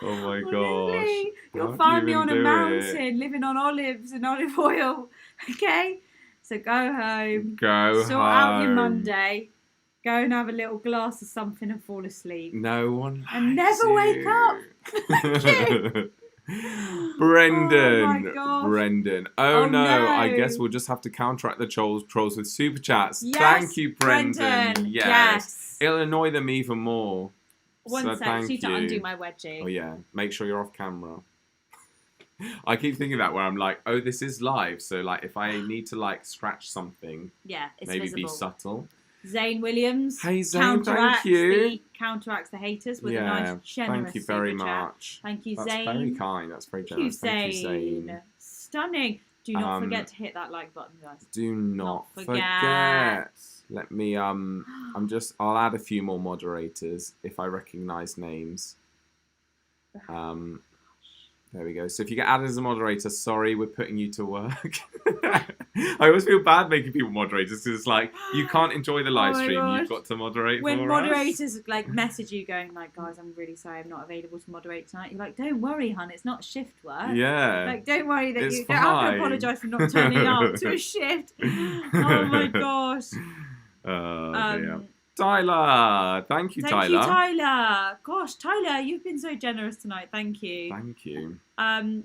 Oh my Honestly, gosh. you'll How do find me you on a even do mountain, living on olives and olive oil. Okay? So go home. Go Sort home. out your Monday. Go and have a little glass of something and fall asleep. No one likes And never wake up. you. Brendan. Oh my gosh. Brendan. Oh no. I no. guess we'll just have to counteract the trolls with super chats. Yes, Thank you, Brendan. Brendan. Yes. Yes. It'll annoy them even more. One So sec, thank I need to you. undo my wedgie. Oh yeah, make sure you're off camera. I keep thinking that where I'm like, oh, this is live, so like if I need to like scratch something, Yeah, it's maybe visible. be subtle. Zane Williams. Hey, Zane, counteracts thank you. Counteracts the haters with Yeah, a nice generous thank you very super chat. much. Thank you, That's Zane. very kind. That's very Thank you, generous. Thank you, Zane. Zane. Stunning. Do not Um, forget to hit that like button, guys. Do not Not forget. forget. Let me I'll add a few more moderators if I recognise names. There we go. So if you get added as a moderator, sorry, we're putting you to work. I always feel bad making people moderators because it's like you can't enjoy the live Oh my stream. gosh. You've got to moderate When for moderators like message you going like, guys, I'm really sorry I'm not available to moderate tonight. You're like, don't worry, hun, it's not shift work. us. Yeah. Like, don't worry that It's you don't have fine. to apologise for not turning up to a shift. Oh my gosh. Dear. Tyler. Thank you, Thank Tyler. you, Tyler. Gosh, Tyler, you've been so generous tonight. Thank you. Thank you.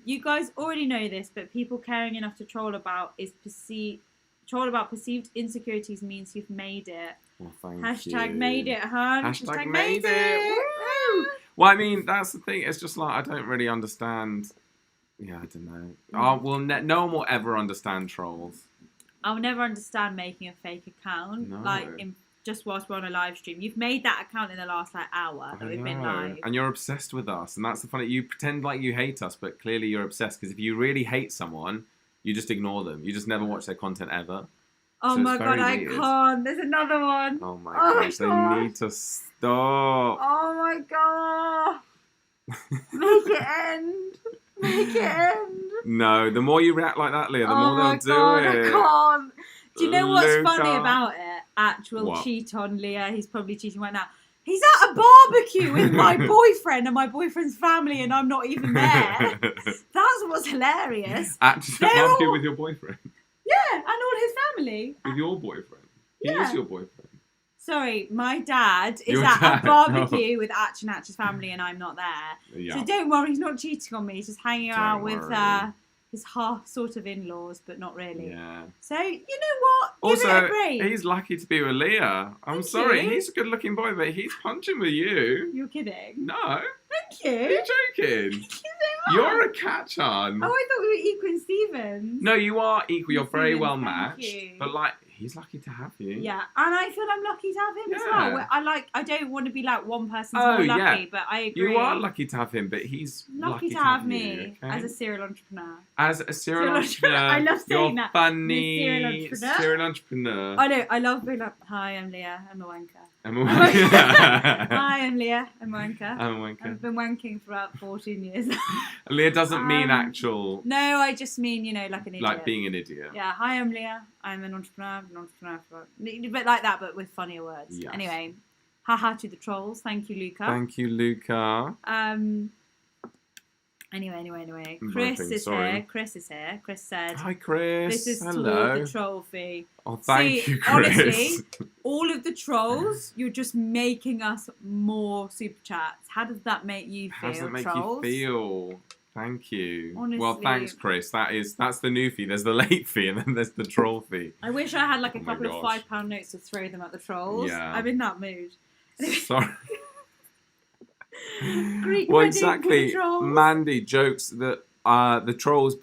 You guys already know this, but people caring enough to troll about perceived insecurities means you've made it. Well, thank Hashtag you. made it, hun. Hashtag made it. Woo! Well, I mean, that's the thing. It's just like I don't really understand. Yeah, I don't know. No one will ever understand trolls. I'll never understand making a fake account. No. Like, just whilst we're on a live stream. You've made that account in the last like hour that we've been live. And you're obsessed with us, and that's the funny. You pretend like you hate us, but clearly you're obsessed. Because if you really hate someone, you just ignore them. You just never watch their content ever. Oh So my it's god, I very weird. can't. There's another one. Oh my Oh my gosh, they gosh. need to stop. Oh my god. Make it end. Make it end. No, the more you react like that, Leah, the more my they'll God, do it. I can't. Do you know what's Luca. funny about it? Actual What? cheat on Leah. He's probably cheating right now. He's at a barbecue with my boyfriend and my boyfriend's family, and I'm not even there. That's what's hilarious. Actually, They're barbecue all- with your boyfriend. Yeah, and all his family. With your boyfriend. He Yeah. is your boyfriend. Sorry, my dad is Your at dad, a barbecue with Atch and Atch's family, and I'm not there. Yeah. So don't worry, he's not cheating on me. He's just hanging out Don't with worry. his half sort of in-laws, but not really. Yeah. So you know what? Give it a Also, break. he's lucky to be with Leah. I'm Thank sorry, you. he's a good-looking boy, but he's punching with you. You're kidding. No, Thank are you. you joking? Thank you so much. You're a catch-on. Oh, I thought we were equal in Stevens. No, you are equal. You're very Stevens, well thank matched. you. But like, he's lucky to have you. Yeah, and I feel I'm lucky to have him as Yeah. well. I don't want to be like one person's Oh, more lucky, yeah. but I agree. You are lucky to have him, but he's lucky to have me you, okay? as a serial entrepreneur. As a serial Serial entrepreneur. entrepreneur. I love saying you're that. funny. Serial entrepreneur. Serial entrepreneur. I know, I love being like, hi, I'm Leah, I'm a wanker. I'm a wanker. Hi, I'm Leah, I'm a wanker. I'm a wanker. I've been wanking for about 14 years. Leah doesn't mean Um, actual, No, I just mean, like an idiot. like being an idiot. Yeah, hi, I'm Leah. I'm an entrepreneur. But like that, but with funnier words. Yes. Anyway, haha to the trolls. Thank you, Luca. Thank you, Luca. Anyway. I'm Chris burping, is sorry. here. Chris is here. Chris said, Hi, Chris. this is Hello. toward the troll fee. Oh, thank See, you, Chris. honestly, all of the trolls, you're just making us more super chats. How does that make you feel, How does it make trolls? you feel? Thank you. Well, Honestly. thanks, Chris. That's the new fee. There's the late fee, and then there's the troll fee. I wish I had like a Oh my couple of gosh. £5 notes to throw them at the trolls. Yeah. I'm in that mood. Sorry. Greek Well, wedding for the exactly. trolls. Mandy jokes that the trolls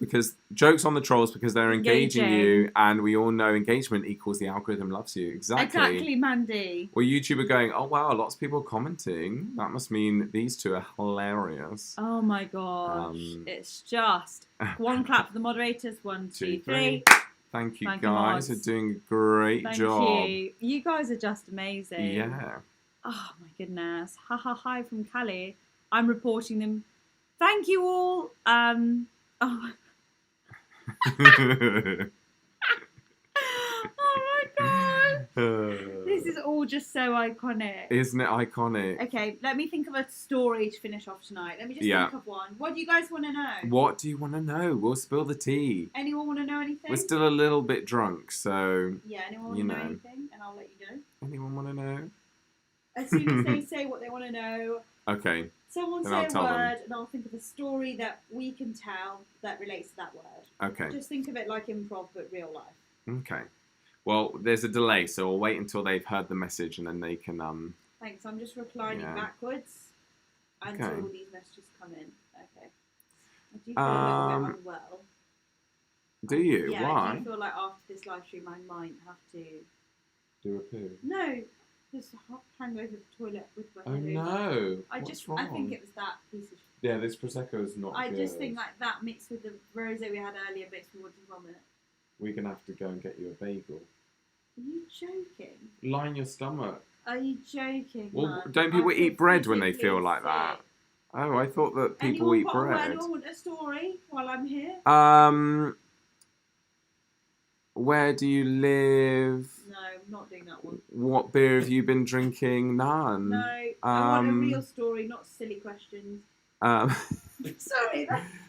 jokes on the trolls because they're engaging you, and we all know engagement equals the algorithm loves you. Exactly, Mandy. Or YouTube are going, oh wow, lots of people commenting. That must mean these two are hilarious. Oh my gosh. It's just one clap for the moderators. 1, 2, 3. Thank you Thank you, guys for mods. doing a great Thank job. you. You guys are just amazing. Yeah. Oh my goodness. Hi from Cali. I'm reporting them. Thank you all. Oh my god. This is all just so iconic. Isn't it iconic? Okay, let me think of a story to finish off tonight. Let me just think of one. What do you guys want to know? What do you want to know? We'll spill the tea. Anyone want to know anything? We're still a little bit drunk, so Yeah, anyone want to know anything? And I'll let you know. anyone want to know? As soon as they say what they want to know, Okay. someone Then say I'll a tell them. word and I'll think of a story that we can tell that relates to that word. Okay. Just think of it like improv but real life. Okay. Well, there's a delay, so we'll wait until they've heard the message and then they can Thanks, I'm just reclining Yeah. backwards until Okay. all these messages come in. Okay. I do feel a little bit unwell. do you? Yeah, I Why? do feel like after this live stream I might have to... Do a poo. No, just hang over the toilet with my Oh head over. no. I think it was that piece of... Yeah, this prosecco is not I good. just think like that mixed with the rosé we had earlier makes me want to vomit. We're gonna have to go and get you a bagel. Are you joking? Line your stomach. Are you joking? Well, man? don't people I feel eat bread when they feel physically like that? sick. Oh, I thought that people eat bread. Anyone want a story while I'm here? Where do you live? No, I'm not doing that one. What beer have you been drinking? None. No, I want a real story, not silly questions. Sorry.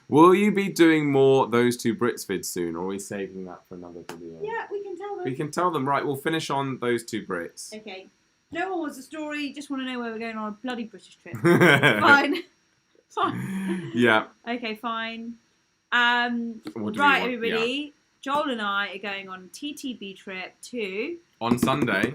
Will you be doing more Those Two Brits vids soon, or are we saving that for another video? Yeah, we can tell them. We can tell them, right, we'll finish on Those Two Brits. Okay. No one wants a story, just want to know where we're going on a bloody British trip. Fine. Fine. Yeah. Okay, fine. What do we Right, want? everybody. Joel and I are going on a TTB trip to... On Sunday.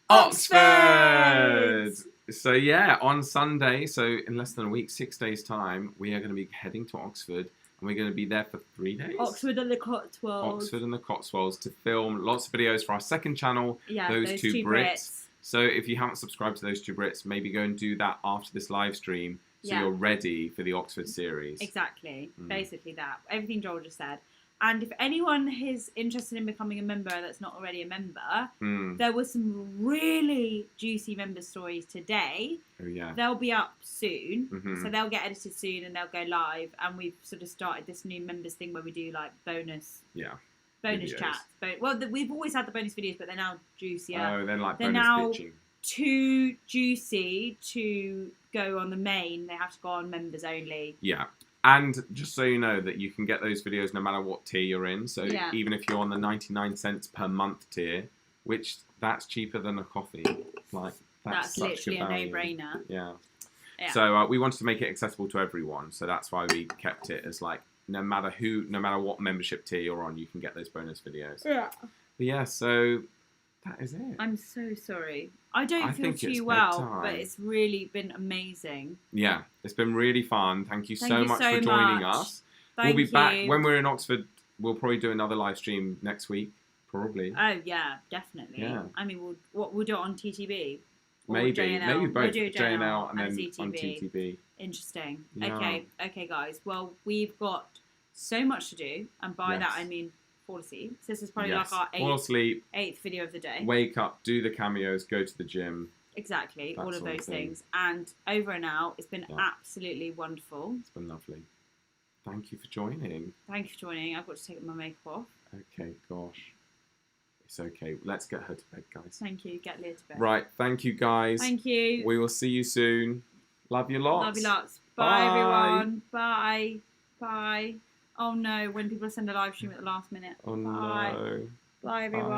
Oxford! Oxford! So yeah, on Sunday, so in less than a week, 6 days' time, we are going to be heading to Oxford, and we're going to be there for 3 days. Oxford and the Cotswolds. Oxford and the Cotswolds to film lots of videos for our second channel, Yeah, Those Two Brits. So if you haven't subscribed to Those Two Brits, maybe go and do that after this live stream, so Yeah. you're ready for the Oxford series. Exactly. Basically that. Everything Joel just said. And if anyone is interested in becoming a member that's not already a member, there were some really juicy member stories today. Oh, yeah. They'll be up soon. So they'll get edited soon and they'll go live. And we've sort of started this new members thing where we do like bonus videos. chats. We've always had the bonus videos, but they're now juicier. Oh, they're like they're bonus now bitching. Too juicy to go on the main. They have to go on members only. Yeah. And just so you know that you can get those videos no matter what tier you're in. So even if you're on the 99 cents per month tier, which that's cheaper than a coffee. Like that's such literally good value. a no-brainer. Yeah. So we wanted to make it accessible to everyone. So that's why we kept it as like no matter what membership tier you're on, you can get those bonus videos. Yeah. But yeah, so that is it. I'm so sorry. I don't feel too well, but it's really been amazing. Yeah, it's been really fun. Thank you so much for joining us. We'll be back when we're in Oxford. We'll probably do another live stream next week, probably. Oh yeah, definitely. Yeah. I mean, we'll do it on TTB. Maybe both we'll do JNL and then on TTB. Interesting. Yeah. Okay, guys. Well, we've got so much to do, and by that I mean fall asleep. So this is probably like our eighth video of the day. Wake up, do the cameos, go to the gym. Exactly, all of those things. And over and out, it's been absolutely wonderful. It's been lovely. Thank you for joining. Thank you for joining. I've got to take my makeup off. Okay, gosh. It's okay. Let's get her to bed, guys. Thank you. Get Leah to bed. Right, thank you, guys. Thank you. We will see you soon. Love you lots. Love you lots. Bye, everyone. Bye. Bye. Oh no, when people send a live stream at the last minute. Oh Bye. no. Bye, everyone. Bye.